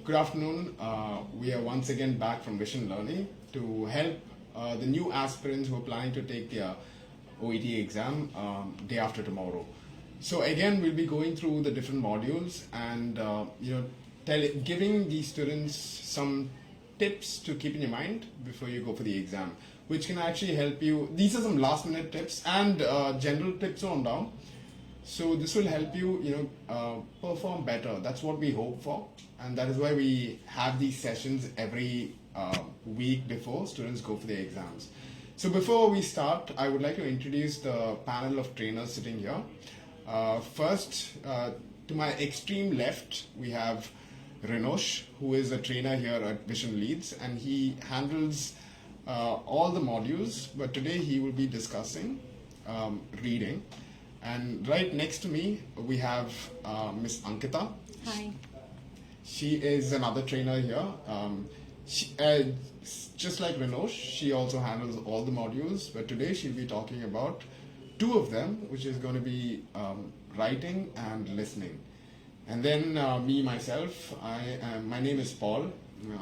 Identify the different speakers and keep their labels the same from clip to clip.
Speaker 1: Good afternoon. We are once again back from Vision Learning to help the new aspirants who are planning to take their OET exam day after tomorrow. So again, we'll be going through the different modules and giving the students some tips to keep in your mind before you go for the exam, which can actually help you. These are some last-minute tips and general tips on down. So this will help you, perform better. That's what we hope for, and that is why we have these sessions every week before students go for their exams. So before we start, I would like to introduce the panel of trainers sitting here. First, to my extreme left, we have Renosh, who is a trainer here at Vision Leads, and he handles all the modules, but today he will be discussing reading. And right next to me, we have Miss Ankita.
Speaker 2: Hi.
Speaker 1: She is another trainer here. Just like Renosh, she also handles all the modules, but today she'll be talking about two of them, which is going to be writing and listening. And then myself, my name is Paul.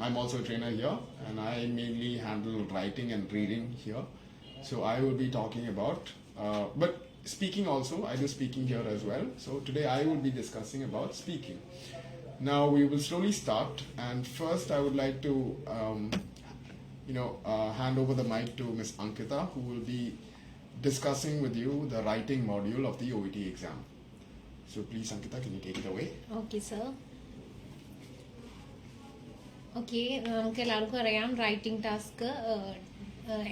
Speaker 1: I'm also a trainer here, and I mainly handle writing and reading here. So I will be talking about, but speaking also, I do speaking here as well. So today I will be discussing about speaking. Now we will slowly start, and first I would like to, hand over the mic to Miss Ankita, who will be discussing with you the writing module of the OET exam. So please, Ankita, can you take it away?
Speaker 2: Okay, sir. Okay, നമുക്ക് എല്ലാവർക്കും അറിയാം writing task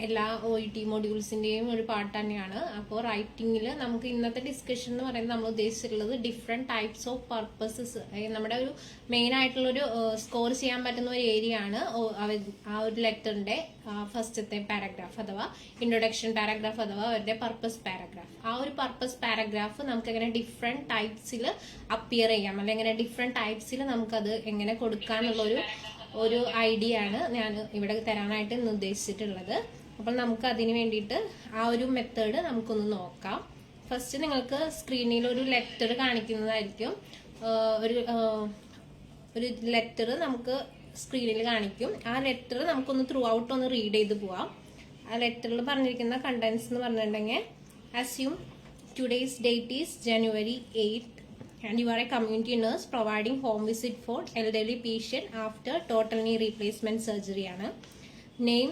Speaker 2: എല്ലാ OET മോഡ്യൂൾസിൻ്റെയും ഒരു part തന്നെയാണ്. അപ്പോൾ റൈറ്റിങ്ങിൽ നമുക്ക് ഇന്നത്തെ discussion എന്ന് പറയുന്നത് നമ്മൾ ഉദ്ദേശിച്ചിട്ടുള്ളത് ഡിഫറെൻറ്റ് ടൈപ്സ് ഓഫ് പർപ്പസസ്, നമ്മുടെ ഒരു മെയിൻ ആയിട്ടുള്ളൊരു സ്കോർ ചെയ്യാൻ പറ്റുന്ന ഒരു ഏരിയ ആണ് ആ ഒരു ലെറ്ററിൻ്റെ ഫസ്റ്റത്തെ പാരഗ്രാഫ് അഥവാ ഇൻട്രൊഡക്ഷൻ പാരഗ്രാഫ് അഥവാ അവരുടെ പർപ്പസ് പാരഗ്രാഫ്. ആ ഒരു പർപ്പസ് പാരഗ്രാഫ് നമുക്ക് എങ്ങനെ ഡിഫറെൻറ്റ് ടൈപ്സിൽ അപ്പിയർ ചെയ്യാം, അല്ലെങ്കിൽ എങ്ങനെ ഡിഫറെൻറ്റ് ടൈപ്സിൽ നമുക്കത് എങ്ങനെ കൊടുക്കാന്നുള്ളൊരു ഐഡിയ ആണ് ഞാൻ ഇവിടെ തരാനായിട്ട് ഇന്ന് ഉദ്ദേശിച്ചിട്ടുള്ളത്. അപ്പോൾ നമുക്ക് അതിന് വേണ്ടിയിട്ട് ആ ഒരു മെത്തേഡ് നമുക്കൊന്ന് നോക്കാം. ഫസ്റ്റ് നിങ്ങൾക്ക് സ്ക്രീനിൽ ഒരു ലെറ്റർ കാണിക്കുന്നതായിരിക്കും. ഒരു ലെറ്റർ നമുക്ക് സ്ക്രീനിൽ കാണിക്കും. ആ ലെറ്റർ നമുക്കൊന്ന് ത്രൂ ഔട്ട് ഒന്ന് റീഡ് ചെയ്ത് പോവാം. ആ ലെറ്ററിൽ പറഞ്ഞിരിക്കുന്ന കണ്ടൻസ് എന്ന് പറഞ്ഞിട്ടുണ്ടെങ്കിൽ, assume today's date is January 8th and you are a community nurse providing home visit for elderly patient after total knee replacement surgery ആണ്. Name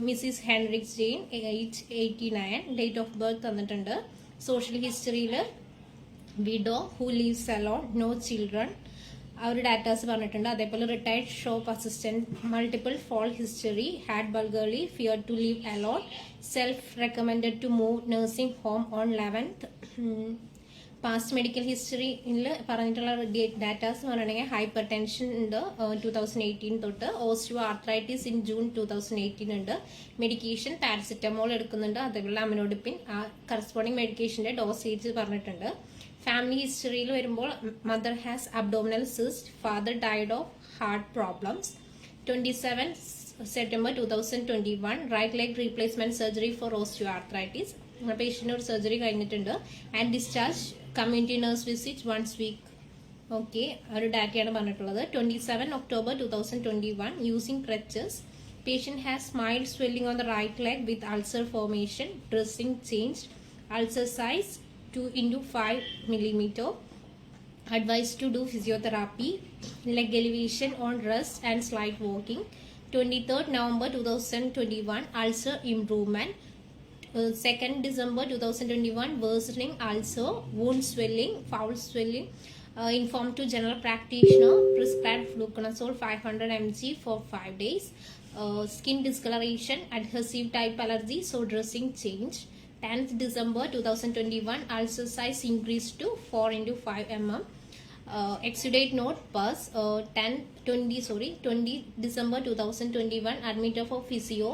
Speaker 2: Mrs. Hendricks Jane, age 89, date of birth തന്നിട്ടുണ്ട്. Social historyയിൽ widow who lives alone, no children, ആ ഒരു datas പറഞ്ഞിട്ടുണ്ട്. അതേപോലെ retired shop assistant, multiple fall history, had vulgarly, feared to live alone, self recommended to move nursing home on 11th. Past medical ഹിസ്റ്ററിയിൽ പറഞ്ഞിട്ടുള്ള datas പറഞ്ഞിട്ടുണ്ടെങ്കിൽ hyper tension ഉണ്ട് 2018 തൊട്ട്, osteo arthritis in June 2018 ഉണ്ട്, മെഡിക്കേഷൻ പാരസിറ്റമോൾ എടുക്കുന്നുണ്ട്, അതേപോലെ amlodipine ആ corresponding മെഡിക്കേഷൻ്റെ ഡോസേജ് പറഞ്ഞിട്ടുണ്ട്. ഫാമിലി ഹിസ്റ്ററിയിൽ വരുമ്പോൾ mother has abdominal cyst, father died of heart problems. 27 September 2021 right leg replacement surgery for osteoarthritis, patient ഒരു സർജറി കഴിഞ്ഞിട്ടുണ്ട്. And discharge community nurse visit once week. Okay, ഒരു ഡാറ്റയാണ് പറഞ്ഞിട്ടുള്ളത്. 27 October 2021 using crutches, patient has mild swelling on the right leg with ulcer formation, dressing changed, ulcer size 2 into 5 millimeter, advised to do physiotherapy, leg elevation on rest and slight walking. 23rd November 2021 ulcer improvement. 2nd December 2021 worsening ulcer, wound swelling, foul swelling, informed to general practitioner, prescribed fluconazole 500 mg for 5 days. Skin discoloration, adhesive type allergy, so dressing changed. 10th December 2021 ulcer size increased to 4 into 5 mm. Exudate note pus. 20 December 2021 admitted for physio,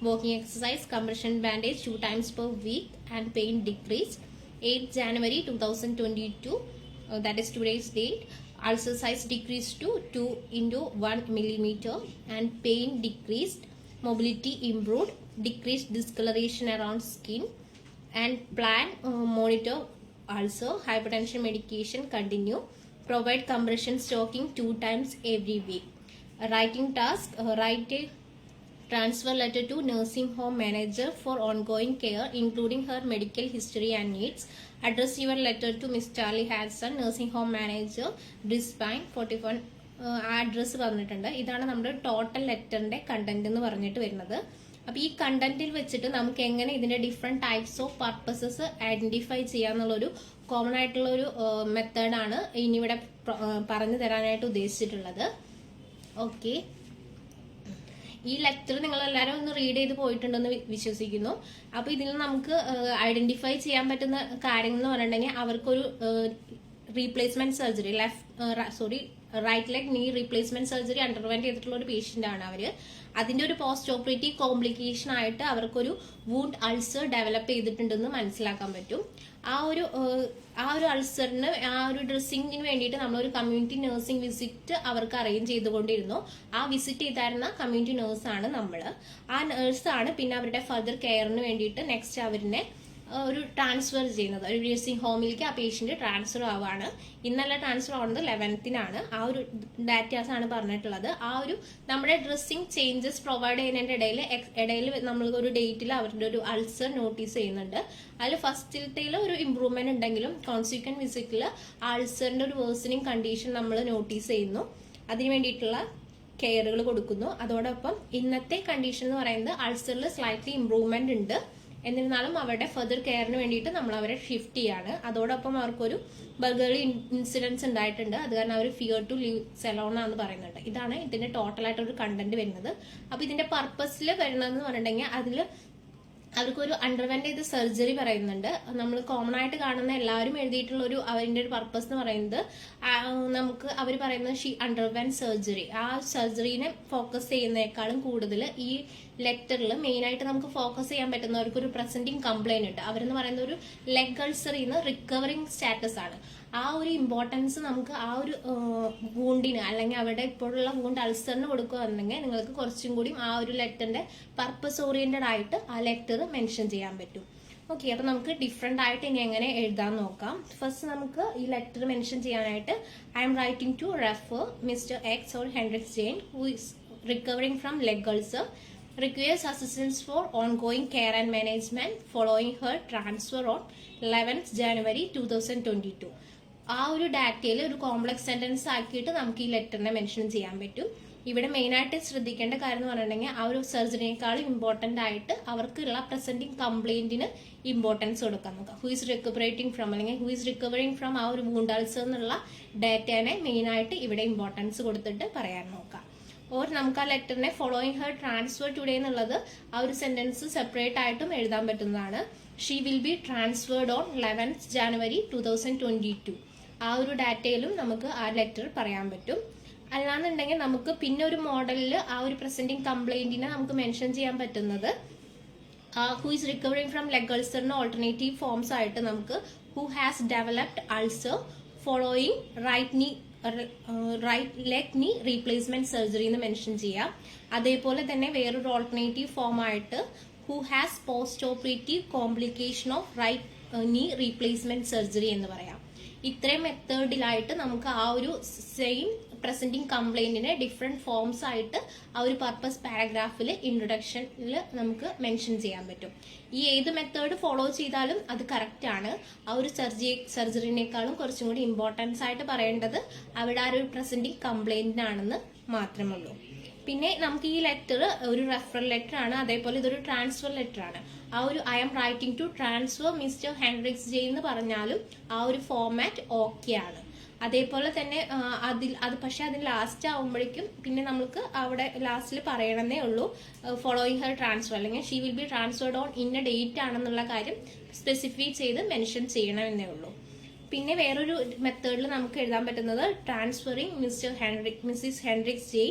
Speaker 2: walking exercise, compression bandage 2 times per week and pain decreased. 8th January 2022, that is today's date, ulcer size decreased to 2 into 1 millimeter and pain decreased, mobility improved, decreased discoloration around skin, and plan monitor ulcer, hypertension medication continue. provide compression stocking 2 times every week. Writing task, write a transfer letter to nursing home manager for ongoing care including her medical history and needs. Address your letter to Miss Charlie Hanson, nursing home manager, Brisbane 41. Address പറഞ്ഞിട്ടുണ്ട്. ഇതാണ് നമ്മുടെ total ലെറ്ററിന്റെ content എന്ന് പറഞ്ഞിട്ട് വരുന്നത്. അപ്പൊ ഈ കണ്ടന്റിൽ വെച്ചിട്ട് നമുക്ക് എങ്ങനെ ഇതിന്റെ different types of purposes identify ചെയ്യാന്നുള്ളൊരു കോമൺ ആയിട്ടുള്ള ഒരു മെത്തേഡാണ് ഇനിയിവിടെ പറഞ്ഞു തരാനായിട്ട് ഉദ്ദേശിച്ചിട്ടുള്ളത്. ഓക്കെ, ഈ ലെറ്റർ നിങ്ങൾ എല്ലാവരും ഒന്ന് റീഡ് ചെയ്ത് പോയിട്ടുണ്ടെന്ന് വിശ്വസിക്കുന്നു. അപ്പൊ ഇതിൽ നമുക്ക് ഐഡന്റിഫൈ ചെയ്യാൻ പറ്റുന്ന കാര്യങ്ങൾ എന്ന് പറഞ്ഞിട്ടുണ്ടെങ്കിൽ അവർക്കൊരു replacement surgery right leg knee replacement surgery underwent ചെയ്തിട്ടുള്ള ഒരു പേഷ്യന്റ് ആണ് അവര്. അതിന്റെ ഒരു പോസ്റ്റ് ഓപ്പറേറ്റീവ് കോംപ്ലിക്കേഷൻ ആയിട്ട് അവർക്കൊരു വൂണ്ട് അൾസർ ഡെവലപ്പ് ചെയ്തിട്ടുണ്ടെന്ന് മനസ്സിലാക്കാൻ പറ്റും. ആ ഒരു അൾസറിന് ആ ഒരു ഡ്രസ്സിങ്ങിന് വേണ്ടിയിട്ട് നമ്മളൊരു കമ്മ്യൂണിറ്റി നഴ്സിംഗ് വിസിറ്റ് അവർക്ക് അറേഞ്ച് ചെയ്തുകൊണ്ടിരുന്നു. ആ വിസിറ്റ് ചെയ്തായിരുന്ന കമ്മ്യൂണിറ്റി നഴ്സാണ് നമ്മള്. ആ നഴ്സാണ് പിന്നെ അവരുടെ ഫർദർ കെയറിന് വേണ്ടിയിട്ട് നെക്സ്റ്റ് അവരിനെ ഒരു ട്രാൻസ്ഫർ ചെയ്യുന്നത്. ഒരു നഴ്സിംഗ് ഹോമിലേക്ക് ആ പേഷ്യന്റ് ട്രാൻസ്ഫർ ആവാണ്. ഇന്നലെ ട്രാൻസ്ഫർ ആവുന്നത് 11th ആ ഒരു ഡാറ്റാസ് ആണ് പറഞ്ഞിട്ടുള്ളത്. ആ ഒരു നമ്മുടെ ഡ്രസ്സിംഗ് ചേഞ്ചസ് പ്രൊവൈഡ് ചെയ്യുന്നതിന്റെ ഇടയിൽ നമ്മൾ ഒരു ഡേറ്റിൽ അവരുടെ ഒരു അൾസർ നോട്ടീസ് ചെയ്യുന്നുണ്ട്. അതിൽ ഫസ്റ്റിലത്തെ ഒരു ഇമ്പ്രൂവ്മെന്റ് ഉണ്ടെങ്കിലും കോൺസിക്വന്റ് വിസിറ്റിൽ അൾസറിന്റെ ഒരു വേഴ്സണിങ് കണ്ടീഷൻ നമ്മൾ നോട്ടീസ് ചെയ്യുന്നു. അതിന് വേണ്ടിയിട്ടുള്ള കെയറുകൾ കൊടുക്കുന്നു. അതോടൊപ്പം ഇന്നത്തെ കണ്ടീഷൻ എന്ന് പറയുന്നത് അൾസറിൽ സ്ലൈറ്റ്ലി ഇമ്പ്രൂവ്മെന്റ് ഉണ്ട്. എന്നിരുന്നാലും അവരുടെ ഫർദർ കെയറിന് വേണ്ടിയിട്ട് നമ്മൾ അവരെ ഷിഫ്റ്റ് ചെയ്യാണ്. അതോടൊപ്പം അവർക്കൊരു ബർഗറി ഇൻസിഡൻസ് ഉണ്ടായിട്ടുണ്ട്. അത് കാരണം അവർ ഫിയർ ടു ലീവ് സെലോണ എന്ന് പറയുന്നുണ്ട്. ഇതാണ് ഇതിന്റെ ടോട്ടൽ ആയിട്ടൊരു കണ്ടന്റ് വരുന്നത്. അപ്പൊ ഇതിന്റെ പർപ്പസിൽ വരുന്നതെന്ന് പറഞ്ഞിട്ടുണ്ടെങ്കിൽ അതിൽ അവർക്കൊരു അണ്ടർവെന്റ് ചെയ്ത സർജറി പറയുന്നുണ്ട്. നമ്മൾ കോമൺ ആയിട്ട് കാണുന്ന എല്ലാവരും എഴുതിയിട്ടുള്ള ഒരു അവരുടെ ഒരു പർപ്പസ് എന്ന് പറയുന്നത് നമുക്ക് അവർ പറയുന്നത് ഷീ അണ്ടർവെന്റ് സർജറി. ആ സർജറിനെ ഫോക്കസ് ചെയ്യുന്നതിനേക്കാളും കൂടുതൽ ഈ ലെറ്ററിൽ മെയിൻ ആയിട്ട് നമുക്ക് ഫോക്കസ് ചെയ്യാൻ പറ്റുന്നവർക്ക് ഒരു പ്രസന്റിങ് കംപ്ലൈന്റ് ഉണ്ട്. അവരെന്ന് പറയുന്ന ഒരു ലെഗ് അൾസറിന്ന് റിക്കവറിങ് സ്റ്റാറ്റസ് ആണ്. ആ ഒരു ഇമ്പോർട്ടൻസ് നമുക്ക് ആ ഒരു വൂണ്ടിന് അല്ലെങ്കിൽ അവരുടെ ഇപ്പോഴുള്ള വൂണ്ട് അൾസറിന് കൊടുക്കുകയാണെന്നുണ്ടെങ്കിൽ നിങ്ങൾക്ക് കുറച്ചും കൂടി ആ ഒരു ലെറ്ററിന്റെ പർപ്പസ് ഓറിയന്റഡ് ആയിട്ട് ആ ലെറ്റർ മെൻഷൻ ചെയ്യാൻ പറ്റും. ഓക്കെ, അപ്പൊ നമുക്ക് ഡിഫറെന്റ് ആയിട്ട് ഇനി എങ്ങനെ എഴുതാൻ നോക്കാം. ഫസ്റ്റ് നമുക്ക് ഈ ലെറ്റർ മെൻഷൻ ചെയ്യാനായിട്ട് I'm writing to refer Mr X or Henricks Jane who is recovering from leg ulcer, requires assistance for ongoing care and management following her transfer on 11th January 2022. ആ ഒരു ഡാറ്റയിൽ ഒരു complex sentence ആക്കിയിട്ട് നമുക്ക് ഈ ലെറ്ററിനെ mention ചെയ്യാൻ പറ്റും. ഇവിടെ മെയിൻ ആയിട്ട് ശ്രദ്ധിക്കേണ്ട കാര്യം എന്ന് പറഞ്ഞിട്ടുണ്ടെങ്കിൽ ആ ഒരു സർജറിനേക്കാളും ഇമ്പോർട്ടന്റ് ആയിട്ട് അവർക്കുള്ള പ്രസന്റിങ് കംപ്ലൈന്റിന് ഇമ്പോർട്ടൻസ് കൊടുക്കാൻ നോക്കാം. ഹു ഈസ് റിക്കവറേറ്റിംഗ് ഫ്രം അല്ലെങ്കിൽ ഹു ഈസ് റിക്കവറിംഗ് ഫ്രം ആ ഒരു വൂണ്ട് അൾസർ എന്നുള്ള ഡാറ്റേനെ മെയിൻ ആയിട്ട് ഇവിടെ ഇമ്പോർട്ടൻസ് കൊടുത്തിട്ട് പറയാൻ നോക്കാം. ഓർ നമുക്ക് ആ ലെറ്ററിനെ ഫോളോയിങ് ഹെർ ട്രാൻസ്ഫർ ടുഡേ എന്നുള്ളത് ആ ഒരു സെന്റൻസ് സെപ്പറേറ്റ് ആയിട്ടും എഴുതാൻ പറ്റുന്നതാണ്. She will be transferred on 11th January 2022. ആ ഒരു ഡാറ്റയിലും നമുക്ക് ആ ലെറ്റർ പറയാൻ പറ്റും. അല്ലാന്നുണ്ടെങ്കിൽ നമുക്ക് പിന്നെ ഒരു മോഡലിൽ ആ ഒരു പ്രസന്റിങ് കംപ്ലൈന്റിനെ നമുക്ക് മെൻഷൻ ചെയ്യാൻ പറ്റുന്നത് who is recovering from leg അൾസറിന് ഓൾട്ടർനേറ്റീവ് ഫോംസ് ആയിട്ട് നമുക്ക് who has developed ulcer following right leg knee replacement surgery എന്ന് മെൻഷൻ ചെയ്യാം. അതേപോലെ തന്നെ വേറൊരു ഓൾട്ടർനേറ്റീവ് ഫോം ആയിട്ട് who has post operative complication of right knee replacement surgery എന്ന് പറയാം. ഇത്രയും മെത്തേഡിലായിട്ട് നമുക്ക് ആ ഒരു സെയിം പ്രസന്റിങ് കംപ്ലൈന്റിനെ ഡിഫറെന്റ് ഫോംസ് ആയിട്ട് ആ ഒരു പർപ്പസ് പാരഗ്രാഫിൽ ഇൻട്രൊഡക്ഷനിൽ നമുക്ക് മെൻഷൻ ചെയ്യാൻ പറ്റും. ഈ ഏത് മെത്തേഡ് ഫോളോ ചെയ്താലും അത് കറക്റ്റ് ആണ്. ആ ഒരു സർജറിനേക്കാളും കുറച്ചും കൂടി ഇമ്പോർട്ടൻസ് ആയിട്ട് പറയേണ്ടത് അവിടെ ആ ഒരു പ്രസന്റിങ് കംപ്ലൈന്റിനാണെന്ന് മാത്രമേ ഉള്ളൂ. പിന്നെ നമുക്ക് ഈ ലെറ്റർ ഒരു റെഫറൽ ലെറ്റർ ആണ്. അതേപോലെ ഇതൊരു ട്രാൻസ്ഫർ ലെറ്റർ ആണ്. ആ ഒരു I'm writing to transfer Mr Henricks J എന്ന് പറഞ്ഞാലും ആ ഒരു ഫോർമാറ്റ് ഓക്കെ ആണ്. അതേപോലെ തന്നെ പക്ഷെ അതിന് ലാസ്റ്റ് ആവുമ്പോഴേക്കും പിന്നെ നമുക്ക് അവിടെ ലാസ്റ്റിൽ പറയണമെന്നേ ഉള്ളൂ ഫോളോയിങ് ഹെർ ട്രാൻസ്ഫർ അല്ലെങ്കിൽ she will be transferred on ഇന്ന ഡേറ്റ് ആണെന്നുള്ള കാര്യം സ്പെസിഫൈ ചെയ്ത് മെൻഷൻ ചെയ്യണമെന്നേ ഉള്ളൂ. പിന്നെ വേറൊരു മെത്തേഡിൽ നമുക്ക് എഴുതാൻ പറ്റുന്നത് transferring Mrs Henricus J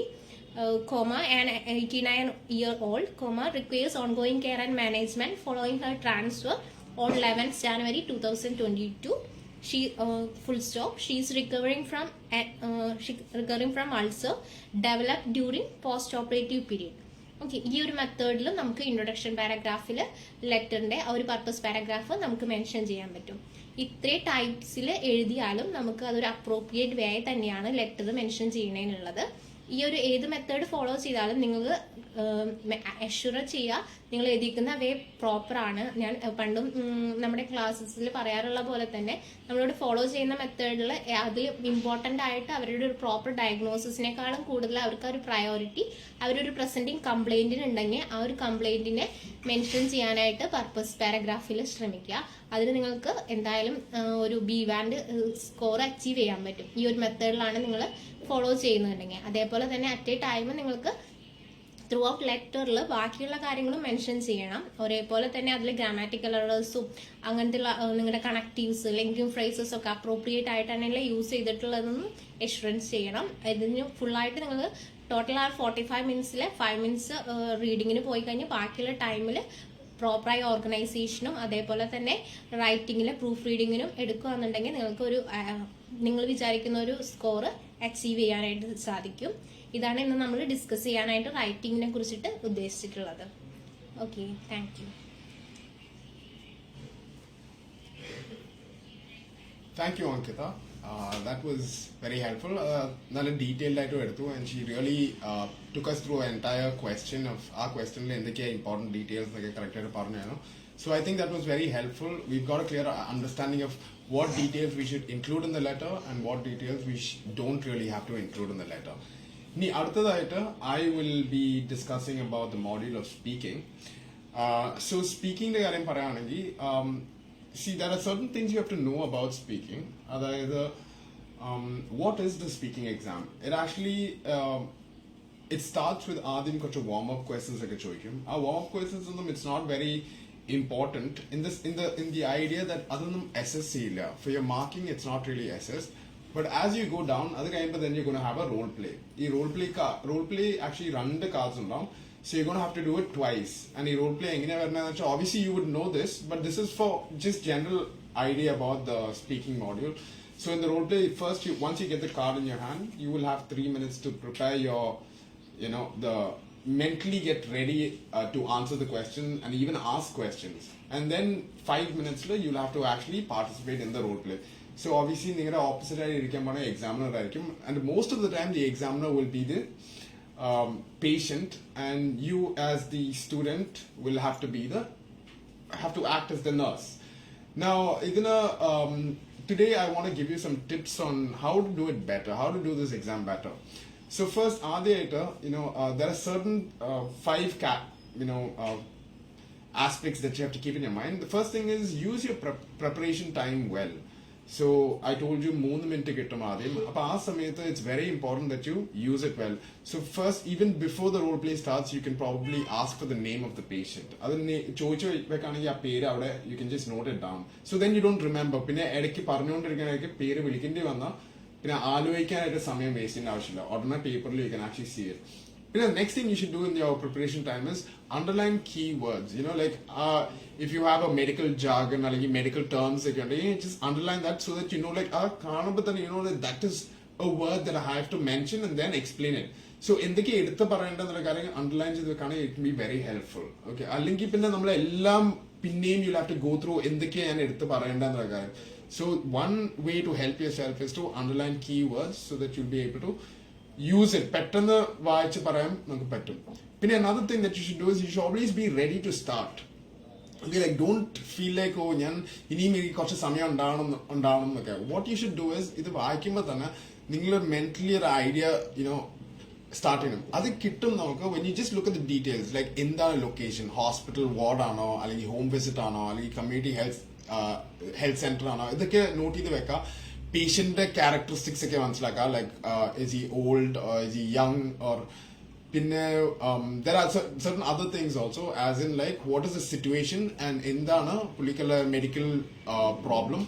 Speaker 2: an 89-year-old, requires ongoing care and management following her transfer on 11th January 2022. She full stop. She is recovering from ulcer developed during post-operative period. Okay, ഈ ഒരു മെത്തേഡിൽ നമുക്ക് ഇൻട്രൊഡക്ഷൻ പാരഗ്രാഫിൽ ലെറ്ററിന്റെ ആ ഒരു purpose paragraph നമുക്ക് mention ചെയ്യാൻ പറ്റും. ഇത്രയും ടൈപ്സിൽ എഴുതിയാലും നമുക്ക് അതൊരു അപ്രോപ്രിയേറ്റ് വേ തന്നെയാണ് ലെറ്റർ മെൻഷൻ ചെയ്യുന്നതിനുള്ളത്. ഈ ഒരു ഏത് മെത്തേഡ് ഫോളോ ചെയ്താലും നിങ്ങൾ അഷ്യൂർ ചെയ്യുക നിങ്ങൾ എഴുതിക്കുന്ന വേ പ്രോപ്പറാണ്. ഞാൻ പണ്ടും നമ്മുടെ ക്ലാസ്സസിൽ പറയാറുള്ള പോലെ തന്നെ നമ്മളോട് ഫോളോ ചെയ്യുന്ന മെത്തേഡിൽ അതിൽ ഇമ്പോർട്ടൻ്റ് ആയിട്ട് അവരുടെ ഒരു പ്രോപ്പർ ഡയഗ്നോസിസിനേക്കാളും കൂടുതൽ അവർക്ക് ഒരു പ്രയോറിറ്റി അവരൊരു പ്രസൻറ്റിങ് കംപ്ലൈൻറ്റിന് ഉണ്ടെങ്കിൽ ആ ഒരു കംപ്ലൈൻറ്റിനെ മെൻഷൻ ചെയ്യാനായിട്ട് പർപ്പസ് പാരഗ്രാഫിൽ ശ്രമിക്കുക. അതിന് നിങ്ങൾക്ക് എന്തായാലും ഒരു B-BAND സ്കോർ അച്ചീവ് ചെയ്യാൻ പറ്റും ഈ ഒരു മെത്തേഡിലാണ് നിങ്ങൾ ഫോളോ ചെയ്യുന്നുണ്ടെങ്കിൽ. അതേപോലെ തന്നെ അറ്റ് എ ടൈം നിങ്ങൾക്ക് ത്രൂ ഔട്ട് ലെറ്ററിൽ ബാക്കിയുള്ള കാര്യങ്ങളും മെൻഷൻ ചെയ്യണം. ഒരേപോലെ തന്നെ അതിൽ ഗ്രാമാറ്റിക്കൽ എറേഴ്സും അങ്ങനത്തെ നിങ്ങളുടെ കണക്റ്റീവ്സ് ലിങ്കിങ് ഫ്രേസസ് ഒക്കെ അപ്രോപ്രിയേറ്റ് ആയിട്ടാണല്ലോ യൂസ് ചെയ്തിട്ടുള്ളതെന്ന് എഷ്യൂറൻസ് ചെയ്യണം. ഇതിന് ഫുള്ളായിട്ട് നിങ്ങൾ ടോട്ടൽ ആ 45 മിനിറ്റ്സിലെ 5 മിനിറ്റ്സ് റീഡിങ്ങിന് പോയി കഴിഞ്ഞ് ബാക്കിയുള്ള ടൈമിൽ പ്രോപ്പറായി ഓർഗനൈസേഷനും അതേപോലെ തന്നെ റൈറ്റിങ്ങിലെ പ്രൂഫ് റീഡിങ്ങിനും എടുക്കുകയാണെന്നുണ്ടെങ്കിൽ നിങ്ങൾക്ക് ഒരു നിങ്ങൾ വിചാരിക്കുന്ന ഒരു സ്കോർ അച്ചീവ് ചെയ്യാനായിട്ട് സാധിക്കും. ഇതാണ് ഇന്ന് നമ്മൾ ഡിസ്കസ് ചെയ്യാനായിട്ട് റൈറ്റിങ്ങിനെ കുറിച്ചിട്ട് ഉദ്ദേശിച്ചിട്ടുള്ളത്. Okay, thank you.
Speaker 1: Thank you, Ankita. That was very helpful. Not a detailed ആയിട്ട് and she really took us through an entire question of our question എന്തൊക്കെ important details എന്നൊക്കെ correct ആയിട്ട് പറഞ്ഞു. So I think that was very helpful. We've got a clear understanding of what details we should include in the letter and what details we don't really have to include in the letter. Ni അടുത്തതായിട്ട് I will be discussing about the module of speaking. So speaking ന്റെ കാര്യം പറയുകയാണെങ്കിൽ see, there are certain things you have to know about speaking. What is the speaking exam? It actually it starts with ആദ്യം കുറച്ച് warm-up questions ഒക്കെ ചോദിക്കും. ആ warm-up questions ഒന്നും it's not very important in the idea that അതൊന്നും assess ചെയ്യില്ല. For your marking it's not really assessed. But as you go down, അത് കഴിയുമ്പോൾ then you're going to have a role play. ഈ role play actually രണ്ട് cards ഉണ്ടാവും. So you're going to have to do it twice. And the role play, obviously you would know this, but this is for just general idea about the speaking module. So in the role play, first once you get the card in your hand, you will have 3 minutes to prepare your, mentally get ready to answer the question and even ask questions. And then 5 minutes later, you'll have to actually participate in the role play. So obviously, you opposite examiner, and most of the time the examiner will be the patient, and you as the student will have to act as the nurse. Now, today I want to give you some tips on how to do it better, how to do this exam better. So first, there are certain 5 aspects that you have to keep in your mind. The first thing is use your preparation time well. So I told you 3 minutes kittum adyam appo aa samayathu it's very important that you use it well. So first, even before the role play starts, you can probably ask for the name of the patient. Adine choichu vekkanengil aa peru avade you can just note it down, so then you don't remember. Pinne edikku parnondirikkanaykke peru vilikkendi vanna pinne aalokikkanayittu samayam waste cheyanda avashyamilla. Odane paper you can actually see it. The next thing you should do in your preparation time is underline keywords. If you have a medical jargon or medical terms, just underline that so that you know that is a word that I have to mention and then explain it. So in the case, underline it will be very helpful. Okay, you'll have to go through in the case and so one way to help yourself is to underline keywords so that you'll be able to use it. Another thing that you should do is you should always be ready to start. Okay, don't feel like what you should do is mentally an idea, starting when you just look at the details, like in the location, hospital ward home visit community health center note patient characteristics like is he old or is he young, or there are certain other things also, as in like what is the situation and in the particular medical problem,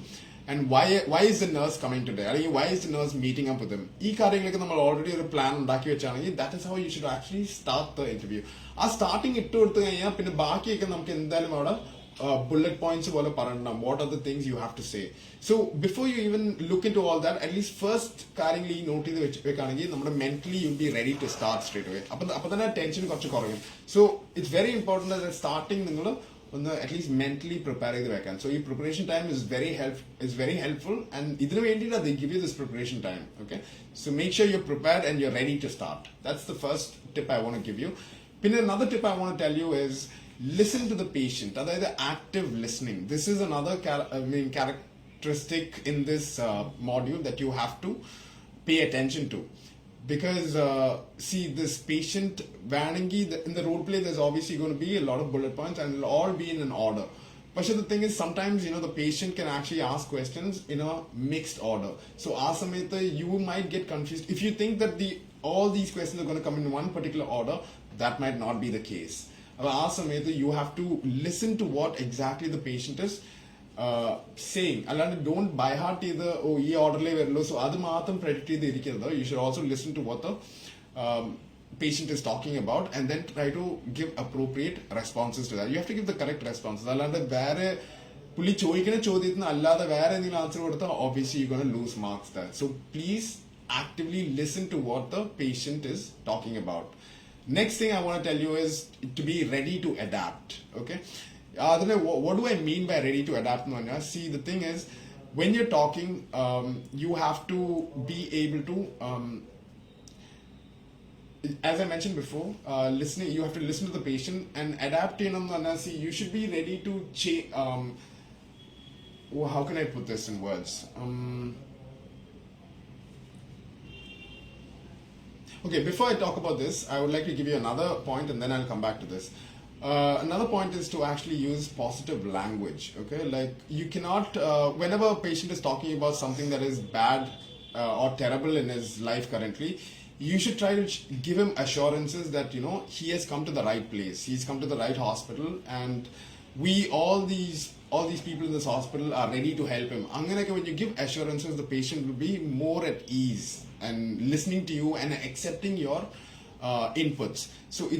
Speaker 1: and why is the nurse coming today, why is the nurse meeting up with him. Already a plan that is how you should actually start the interview. Starting it bullet points what are the things you have to say. So before you even look into all that, at least first note mentally you'll be ready to start straight away. Tension. So it's very important that at starting at least mentally prepare the weekend. So your preparation time is very helpful, and they give you this preparation time. Okay, so make sure you're prepared and you're ready to start. That's the first tip I want to give you. Then another tip I want to tell you is listen to the patient. That is active listening. This is another characteristic in this module that you have to pay attention to. Because see, this patient in the role play, there's obviously going to be a lot of bullet points and it'll all be in an order. But the thing is, sometimes the patient can actually ask questions in a mixed order. So asameta, you might get confused if you think that all these questions are going to come in one particular order. That might not be the case. Asameta, you have to listen to what exactly the patient is saying. Don't by heart either order so you should also listen to what the patient is talking about and then try to give appropriate responses to that. You have to give the correct responses. Obviously you're going to lose marks there. So please actively listen to what the patient is talking about. Next thing I want to tell you is to be ready to adapt. Okay, what do I mean by ready to adapt? See, the thing is, when you're talking, you have to be able to, as I mentioned before, listening. You have to listen to the patient and adapt. See, you should be ready to change. How can I put this in words? Okay, before I talk about this, I would like to give you another point and then I'll come back to this. Another point is to actually use positive language. Okay, like you cannot, whenever a patient is talking about something that is bad or terrible in his life currently, you should try to give him assurances that he has come to the right place, he's come to the right hospital, and all these people in this hospital are ready to help him. When you give assurances, the patient will be more at ease and listening to you and accepting your inputs. So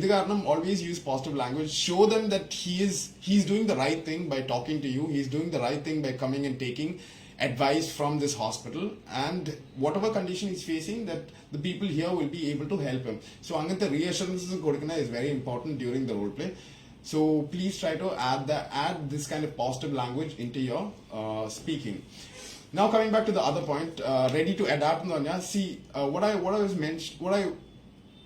Speaker 1: always use positive language. Show them that he's doing the right thing by talking to you. He's doing the right thing by coming and taking advice from this hospital, and whatever condition he's facing, that the people here will be able to help him. So the reassurances is very important during the role play. So please try to add this kind of positive language into your speaking. Now coming back to the other point, ready to adapt. See, what I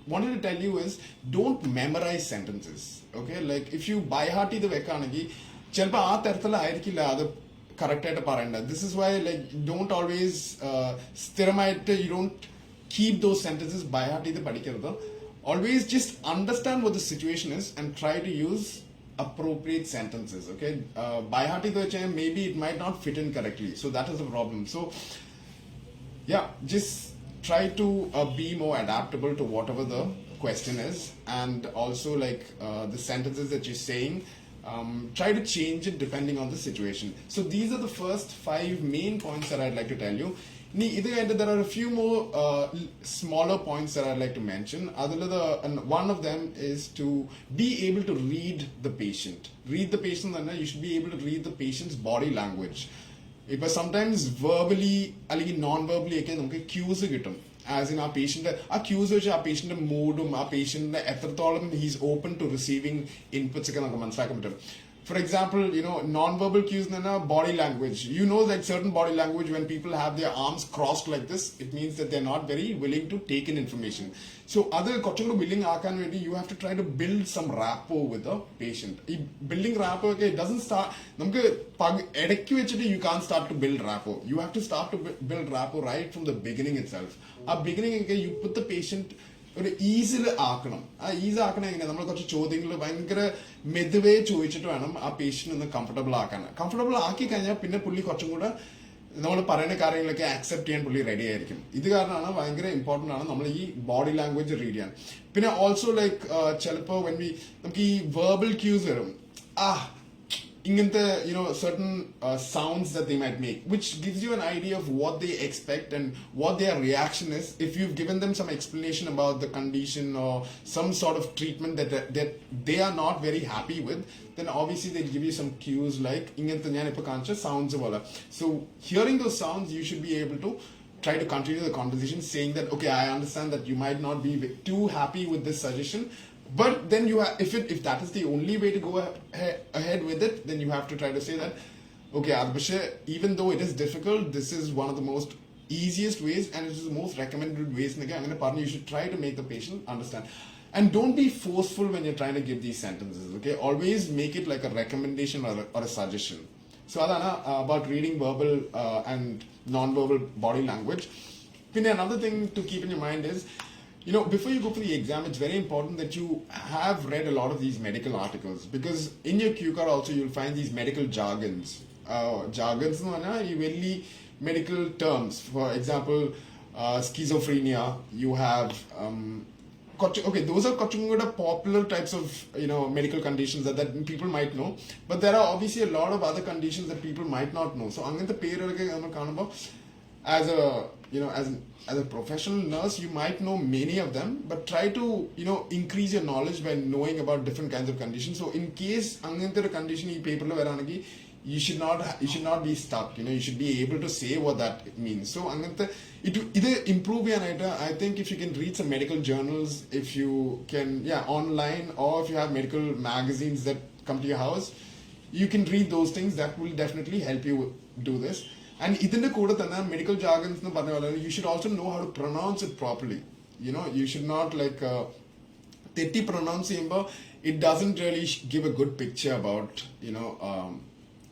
Speaker 1: wanted to tell you is, don't memorize sentences. Okay, like if you by heart the vekanagi chelpa aa tarathila aayirikilla adu correct aayittu parayanda. This is why, like, don't always you don't keep those sentences by heart idu padikkirathu. Always just understand what the situation is and try to use appropriate sentences. Okay, by heart idu maybe it might not fit in correctly, so that is the problem. So yeah, just try to be more adaptable to whatever the question is, and also like the sentences that you're saying, try to change it depending on the situation. So these are the first 5 main points that I'd like to tell you. There are a few more smaller points that I'd like to mention. And one of them is to be able to read the patient. Read the patient, and you should be able to read the patient's body language. But sometimes verbally or non-verbally cues കിട്ടും. As in our patient, our cues which our patient mood, our patient he's open to receiving inputs. For example, non-verbal cues in body language. Like certain body language, when people have their arms crossed like this, it means that they're not very willing to take in information. So other willing you have to try to build some rapport with the patient. Building rapport, it doesn't start, you can't start to build rapport. You have to start to build rapport right from the beginning itself. At beginning, you put the patient ഒരു ഈസിൽ ആക്കണം. ആ is ആക്കണം എങ്ങനെ, നമ്മൾ കുറച്ച് ചോദ്യങ്ങൾ ഭയങ്കര മെതുവേ ചോദിച്ചിട്ട് വേണം ആ പേഷ്യന്റ് ഒന്ന് കംഫർട്ടബിൾ ആക്കാൻ. കംഫർട്ടബിൾ ആക്കി കഴിഞ്ഞാൽ പിന്നെ പുള്ളി കുറച്ചും കൂടെ നമ്മൾ പറയുന്ന കാര്യങ്ങളൊക്കെ ആക്സെപ്റ്റ് ചെയ്യാൻ പുള്ളി റെഡി ആയിരിക്കും. ഇത് കാരണമാണ് ഭയങ്കര ഇമ്പോർട്ടന്റ് ആണ് നമ്മൾ ഈ ബോഡി ലാംഗ്വേജ് റീഡ് ചെയ്യാൻ. പിന്നെ ഓൾസോ ലൈക്ക് ചിലപ്പോൾ നമുക്ക് ഈ വെർബൽ ക്യൂസ് വരും. certain sounds that they might make, which gives you an idea of what they expect and what their reaction is. If you've given them some explanation about the condition or some sort of treatment that they are not very happy with, then obviously they'll give you some cues like sounds. So hearing those sounds, you should be able to try to continue the conversation saying that, okay, I understand that you might not be too happy with this suggestion, But then you have, if that is the only way to go ahead with it, then you have to try to say that, okay, Arbasha, even though it is difficult, this is one of the most easiest ways and it is the most recommended ways. You should try to make the patient understand. And don't be forceful when you're trying to give these sentences, okay? Always make it like a recommendation or a suggestion. So Adana, about reading verbal and non-verbal body language. Another thing to keep in your mind is, you know, before you go for the exam, it's very important that you have read a lot of these medical articles, because in your cue card also you'll find these medical jargons. Jargons you really medical terms. For example, schizophrenia. You have okay, those are popular types of, you know, medical conditions that people might know, but there are obviously a lot of other conditions that people might not know. So as a, you know, as a professional nurse, you might know many of them, but try to, you know, increase your knowledge by knowing about different kinds of conditions. So in case a condition in paper you should not be stuck. You know, you should be able to say what that means. So it either improve your night. I think if you can read some medical journals, if you can online, or if you have medical magazines that come to your house, you can read those things. That will definitely help you do this. And idinte kuda thanna medical jargons nu parna vala, you should also know how to pronounce it properly. You know, you should not like tetti pronounce cheyumbo it doesn't really give a good picture about, you know,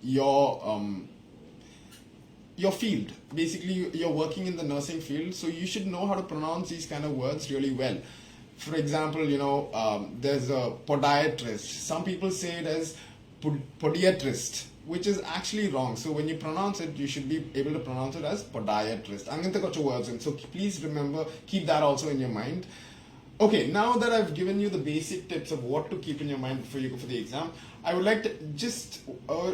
Speaker 1: your field. Basically, you're working in the nursing field, so you should know how to pronounce these kind of words really well. For example, you know, there's a podiatrist. Some people say it as podiatrist, which is actually wrong. So when you pronounce it, you should be able to pronounce it as podiatrist. Words, so please remember, keep that also in your mind. Okay, now that I've given you the basic tips of what to keep in your mind before you go for the exam, I would like to just I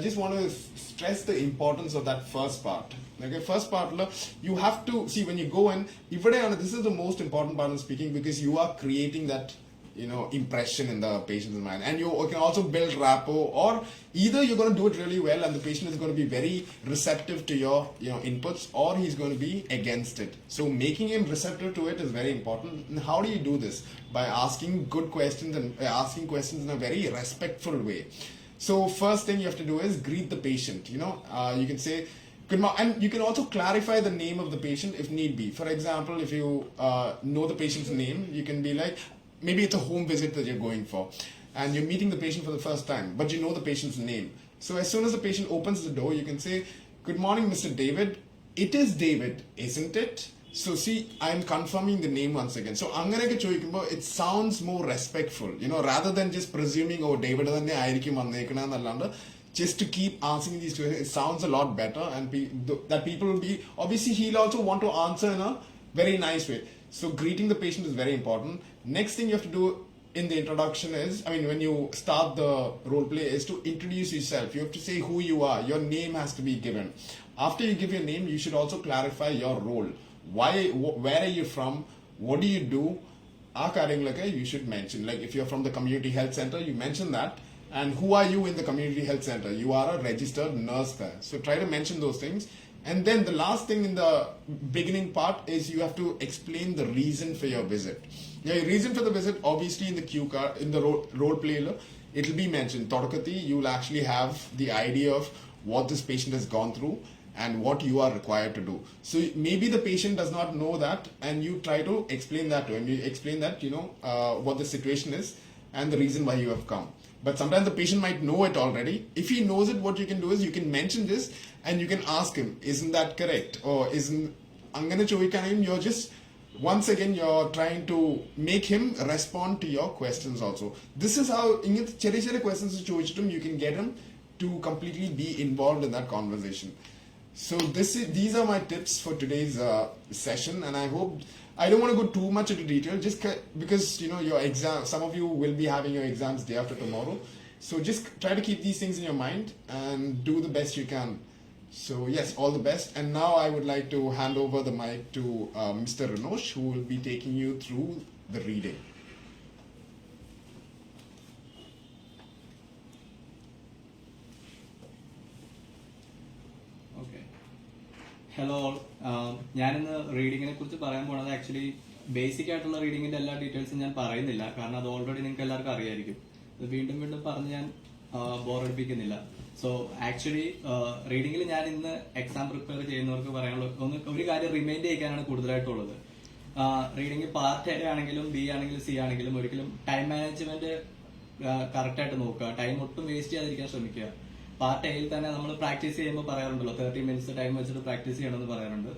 Speaker 1: just want to stress the importance of that first part. Okay, first part, you have to see when you go in. This is the most important part of speaking, because you are creating that, you know, impression in the patient's mind, and you can also build rapport, or either you're going to do it really well and the patient is going to be very receptive to your, you know, inputs, or he's going to be against it. So making him receptive to it is very important. And how do you do this? By asking good questions and asking questions in a very respectful way. So first thing you have to do is greet the patient. You know, you can say good morning, and you can also clarify the name of the patient if need be. For example, if you know the patient's name, you can be like, maybe it's a home visit that you're going for, and you're meeting the patient for the first time, but you know the patient's name. So as soon as the patient opens the door, you can say, good morning, Mr. David. It is David, isn't it? So see, I'm confirming the name once again. So it sounds more respectful, you know, rather than just presuming, oh, David just to keep answering these questions. It sounds a lot better, and that people will be, obviously he'll also want to answer in a very nice way. So greeting the patient is very important. Next thing you have to do in the introduction is, when you start the role play, is to introduce yourself. You have to say who you are. Your name has to be given. After you give your name, you should also clarify your role. Where are you from? What do you do? You should mention. Like if you're from the community health center, you mention that. And who are you in the community health center? You are a registered nurse there. So try to mention those things. And then the last thing in the beginning part is you have to explain the reason for your visit. Your reason for the visit, obviously in the cue card, in the role play, it will be mentioned. Todakati, you will actually have the idea of what this patient has gone through and what you are required to do. So maybe the patient does not know that, and you try to explain that to him. You explain that, what the situation is and the reason why you have come. But sometimes the patient might know it already. If he knows it, what you can do is you can mention this and you can ask him, isn't that correct? Or isn't, you're just, once again, you're trying to make him respond to your questions also. This is how, questions you can get him to completely be involved in that conversation. So these are my tips for today's session, and I hope, I don't want to go too much into detail, just because your exam, some of you will be having your exams day after tomorrow. So just try to keep these things in your mind and do the best you can. So yes, all the best. And now I would like to hand over the mic to Mr. Renosh, who will be taking you through the reading.
Speaker 3: Hello all, ഞാനിന്ന് റീഡിങ്ങിനെ കുറിച്ച് പറയാൻ പോണത് actually basic ആയിട്ടുള്ള റീഡിങ്ങിന്റെ എല്ലാ ഡീറ്റെയിൽസും ഞാൻ പറയുന്നില്ല, കാരണം അത് ഓൾറെഡി നിങ്ങൾക്ക് എല്ലാവർക്കും അറിയായിരിക്കും. അത് വീണ്ടും വീണ്ടും പറഞ്ഞ് ഞാൻ ബോറടിപ്പിക്കുന്നില്ല. സോ ആക്ച്വലി റീഡിങ്ങിൽ ഞാൻ ഇന്ന് എക്സാം പ്രിപ്പയർ ചെയ്യുന്നവർക്ക് പറയാനുള്ള ഒരു കാര്യം റിമൈൻഡ് ചെയ്യിക്കാനാണ് കൂടുതലായിട്ടുള്ളത്. റീഡിംഗ് പാർട്ട് എ ആണെങ്കിലും ബി ആണെങ്കിലും സി ആണെങ്കിലും ഒരിക്കലും ടൈം മാനേജ്മെന്റ് കറക്റ്റ് ആയിട്ട് നോക്കുക, ടൈം ഒട്ടും വേസ്റ്റ് ചെയ്യാതിരിക്കാൻ ശ്രമിക്കുക. പാർട്ട് എയിൽ തന്നെ നമ്മൾ പ്രാക്ടീസ് ചെയ്യുമ്പോൾ പറയാറുണ്ടല്ലോ 30 മിനിറ്റ്സ് ടൈം വെച്ചിട്ട് പ്രാക്ടീസ് ചെയ്യണമെന്ന് പറയാറുണ്ട്.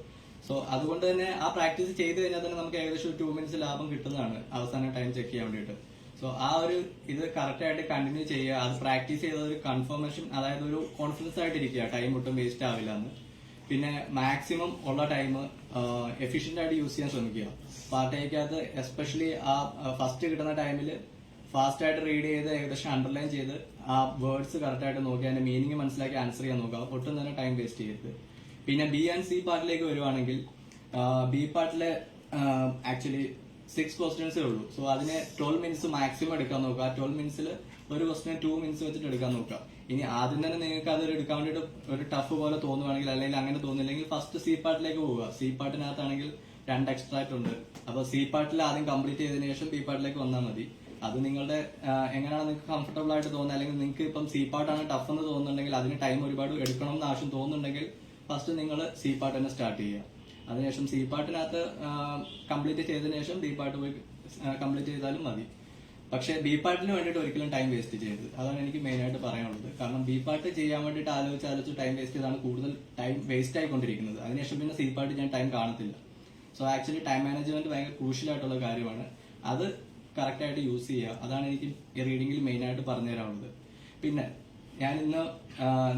Speaker 3: സോ അതുകൊണ്ട് തന്നെ ആ പ്രാക്ടീസ് ചെയ്ത് കഴിഞ്ഞാൽ തന്നെ നമുക്ക് ഏകദേശം 2 മിനിറ്റ്സ് ലാഭം കിട്ടുന്നതാണ് അവസാനം ടൈം ചെക്ക് ചെയ്യാൻ വേണ്ടിയിട്ട്. സോ ആ ഒരു ഇത് കറക്റ്റ് ആയിട്ട് കണ്ടിന്യൂ ചെയ്യുക. അത് പ്രാക്ടീസ് ചെയ്ത ഒരു കൺഫർമേഷൻ, അതായത് ഒരു കോൺഫിഡൻസ് ആയിട്ടിരിക്കുക, ടൈം ഒട്ടും വേസ്റ്റ് ആവില്ല എന്ന്. പിന്നെ മാക്സിമം ഉള്ള ടൈം എഫിഷ്യന്റ് ആയിട്ട് യൂസ് ചെയ്യാൻ ശ്രമിക്കുക. പാർട്ട് എക്കകത്ത് എസ്പെഷ്യലി ആ ഫസ്റ്റ് കിട്ടുന്ന ടൈമിൽ ഫാസ്റ്റ് ആയിട്ട് റീഡ് ചെയ്ത് ഏകദേശം അണ്ടർലൈൻ ചെയ്ത് ആ വേർഡ്സ് കറക്റ്റ് ആയിട്ട് നോക്കി അതിന്റെ മീനിങ് മനസ്സിലാക്കി ആൻസർ ചെയ്യാൻ നോക്കുക. ഒട്ടും തന്നെ ടൈം വേസ്റ്റ് ചെയ്യരുത്. പിന്നെ ബി ആൻഡ് സി പാർട്ടിലേക്ക് വരുവാണെങ്കിൽ ബി പാർട്ടിലെ ആക്ച്വലി 6 ക്വസ്റ്റ്യൻസേ ഉള്ളൂ. സോ അതിന് 12 മിനിറ്റ്സ് മാക്സിമം എടുക്കാൻ നോക്കുക. 12 മിനിറ്റ്സിൽ ഒരു ക്വസ്റ്റിന് 2 മിനിറ്റ്സ് വെച്ചിട്ട് എടുക്കാൻ നോക്കുക. ഇനി ആദ്യം തന്നെ നിങ്ങൾക്ക് അത് എടുക്കാൻ വേണ്ടിയിട്ട് ഒരു ടഫ് പോലെ തോന്നുവാണെങ്കിൽ, അല്ലെങ്കിൽ അങ്ങനെ തോന്നില്ലെങ്കിൽ ഫസ്റ്റ് സി പാർട്ടിലേക്ക് പോവുക. സി പാർട്ടിനകത്താണെങ്കിൽ 2 എക്സ്ട്രാക്ട് ഉണ്ട്. അപ്പൊ സി പാർട്ടിൽ ആദ്യം കംപ്ലീറ്റ് ചെയ്തതിനു ശേഷം ബി പാർട്ടിലേക്ക് വന്നാൽ മതി. അത് നിങ്ങളുടെ എങ്ങനെയാണ് നിങ്ങൾക്ക് കംഫർട്ടബിൾ ആയിട്ട് തോന്നുന്നത്, അല്ലെങ്കിൽ നിങ്ങൾക്ക് ഇപ്പം സി പാർട്ടാണ് ടഫ് എന്ന് തോന്നുന്നുണ്ടെങ്കിൽ, അതിന് ടൈം ഒരുപാട് എടുക്കണം എന്ന് ആവശ്യം തോന്നുന്നുണ്ടെങ്കിൽ ഫസ്റ്റ് നിങ്ങൾ സി പാർട്ട് തന്നെ സ്റ്റാർട്ട് ചെയ്യുക. അതിനുശേഷം സി പാർട്ടിനകത്ത് കംപ്ലീറ്റ് ചെയ്തതിനു ശേഷം ബി പാർട്ട് പോയി കംപ്ലീറ്റ് ചെയ്താലും മതി. പക്ഷെ ബി പാർട്ടിന് വേണ്ടിയിട്ട് ഒരിക്കലും ടൈം വേസ്റ്റ് ചെയ്യരുത്. അതാണ് എനിക്ക് മെയിൻ ആയിട്ട് പറയാനുള്ളത്. കാരണം ബി പാർട്ട് ചെയ്യാൻ വേണ്ടിയിട്ട് ആലോചിച്ച് ടൈം വേസ്റ്റ് ചെയ്താണ് കൂടുതൽ ടൈം വേസ്റ്റ് ആയിക്കൊണ്ടിരിക്കുന്നത്. അതിനുശേഷം പിന്നെ സി പാർട്ട് ഞാൻ ടൈം കാണത്തില്ല. സോ ആക്ച്വലി ടൈം മാനേജ്മെന്റ് ഭയങ്കര ക്രൂഷ്യൽ ആയിട്ടുള്ള കാര്യമാണ്. അത് കറക്റ്റ് ആയിട്ട് യൂസ് ചെയ്യുക. അതാണ് എനിക്ക് ഈ റീഡിംഗിൽ മെയിൻ ആയിട്ട് പറഞ്ഞു തരാനുള്ളത്. പിന്നെ ഞാൻ ഇന്ന്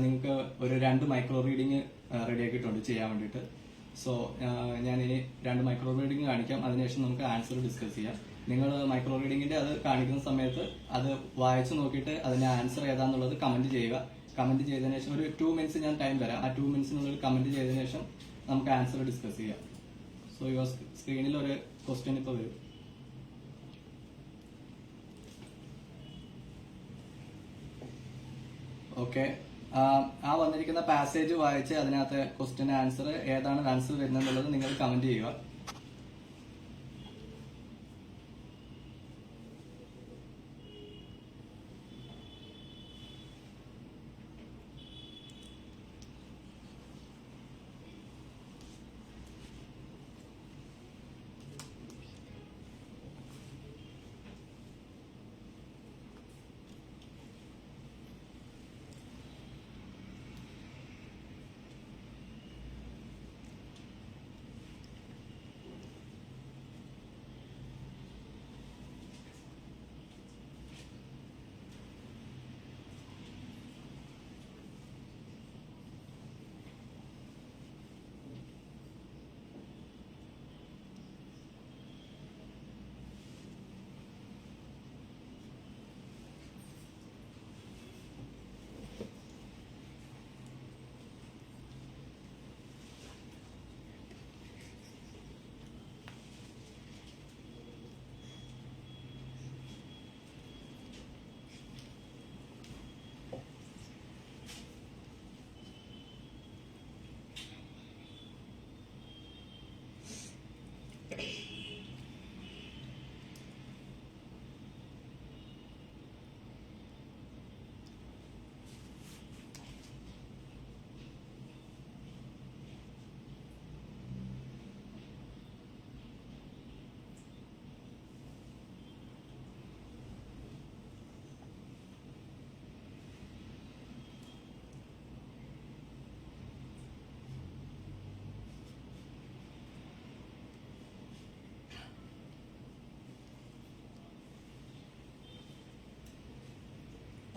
Speaker 3: നിങ്ങൾക്ക് ഒരു 2 മൈക്രോ റീഡിങ് റെഡിയാക്കിയിട്ടുണ്ട് ചെയ്യാൻ വേണ്ടിയിട്ട്. സോ ഞാനിനി 2 മൈക്രോ റീഡിങ് കാണിക്കാം. അതിനുശേഷം നമുക്ക് ആൻസർ ഡിസ്കസ് ചെയ്യാം. നിങ്ങൾ മൈക്രോ റീഡിങ്ങിന്റെ അത് കാണിക്കുന്ന സമയത്ത് അത് വായിച്ചു നോക്കിയിട്ട് അതിന്റെ ആൻസർ ഏതാന്നുള്ളത് കമന്റ് ചെയ്യുക. കമന്റ് ചെയ്തതിനു ശേഷം ഒരു 2 മിനിറ്റ്സ് ഞാൻ ടൈം തരാം. ആ 2 മിനിറ്റ്സിനുള്ളിൽ കമന്റ് ചെയ്തതിനു ശേഷം നമുക്ക് ആൻസർ ഡിസ്കസ് ചെയ്യാം. സോ സ്ക്രീനിൽ ഒരു ക്വസ്റ്റ്യൻ ഇപ്പോൾ വരും. ഓക്കെ, ആ വന്നിരിക്കുന്ന പാസേജ് വായിച്ച് അതിനകത്ത് ക്വസ്റ്റ്യൻ ആൻസർ ഏതാണ് ആൻസർ വരുന്നത് നിങ്ങൾ കമന്റ് ചെയ്യുക.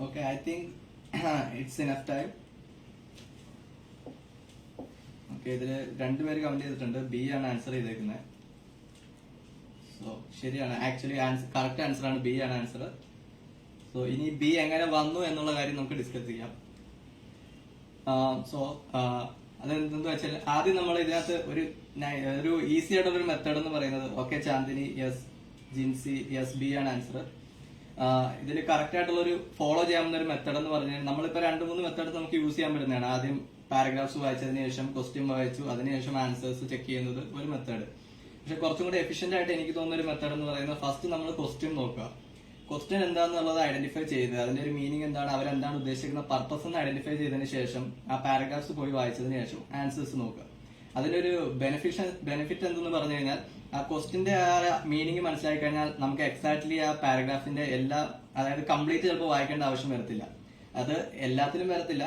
Speaker 3: Okay, I think it's enough time. Okay, ഇതില് 2 പേര് കമന്റ് ചെയ്തിട്ടുണ്ട്. ബി ആണ് ആൻസർ ചെയ്തേക്കുന്നത്. സോ ശരിയാണ്, ആക്ച്വലി കറക്റ്റ് ആൻസർ ആണ്, ബി ആണ് ആൻസർ. സോ ഇനി ബി എങ്ങനെ വന്നു എന്നുള്ള കാര്യം നമുക്ക് ഡിസ്കസ് ചെയ്യാം. സോ അതെന്തെന്ന് വെച്ചാൽ ആദ്യം നമ്മൾ ഇതിനകത്ത് ഒരു ഈസി ആയിട്ടുള്ള ഒരു മെത്തേഡ് എന്ന് പറയുന്നത്, okay Chandini yes, Jincy yes, B ആണ് ആൻസർ. ഇതിൽ കറക്റ്റ് ആയിട്ടുള്ള ഒരു ഫോളോ ചെയ്യാവുന്ന ഒരു മെത്തേഡ് എന്ന് പറഞ്ഞാൽ നമ്മളിപ്പോ 2-3 മെത്തേഡ് നമുക്ക് യൂസ് ചെയ്യാൻ പറ്റുന്നതാണ്. ആദ്യം പാരഗ്രാഫ്സ് വായിച്ചതിന് ശേഷം ക്വസ്റ്റ്യൻ വായിച്ചു, അതിനുശേഷം ആൻസേഴ്സ് ചെക്ക് ചെയ്യുന്നത് ഒരു മെത്തേഡ്. പക്ഷെ കുറച്ചും കൂടി എഫിഷ്യന്റ് ആയിട്ട് എനിക്ക് തോന്നുന്ന ഒരു മെത്തേഡ് എന്ന് പറയുന്നത് ഫസ്റ്റ് നമ്മൾ ക്വസ്റ്റ്യൻ നോക്കുക. ക്വസ്റ്റ്യൻ എന്താണെന്നുള്ളത് ഐഡന്റിഫൈ ചെയ്ത് അതിന്റെ ഒരു മീനിങ് എന്താണ്, അവരെന്താണ് ഉദ്ദേശിക്കുന്ന പർപ്പസ് എന്ന് ഐഡന്റിഫൈ ചെയ്തതിന് ശേഷം ആ പാരഗ്രാഫ്സ് പോയി വായിച്ചതിന് ശേഷം ആൻസേഴ്സ് നോക്കുക. അതിലൊരു ബെനിഫിറ്റ് എന്തെന്ന് പറഞ്ഞു കഴിഞ്ഞാൽ ആ ക്വസ്റ്റിന്റെ ആ മീനിങ് മനസ്സിലാക്കി കഴിഞ്ഞാൽ നമുക്ക് എക്സാക്ട്ലി ആ പാരഗ്രാഫിന്റെ എല്ലാ, അതായത് കംപ്ലീറ്റ് ചിലപ്പോൾ വായിക്കേണ്ട ആവശ്യം വരത്തില്ല. അത് എല്ലാത്തിലും വരത്തില്ല,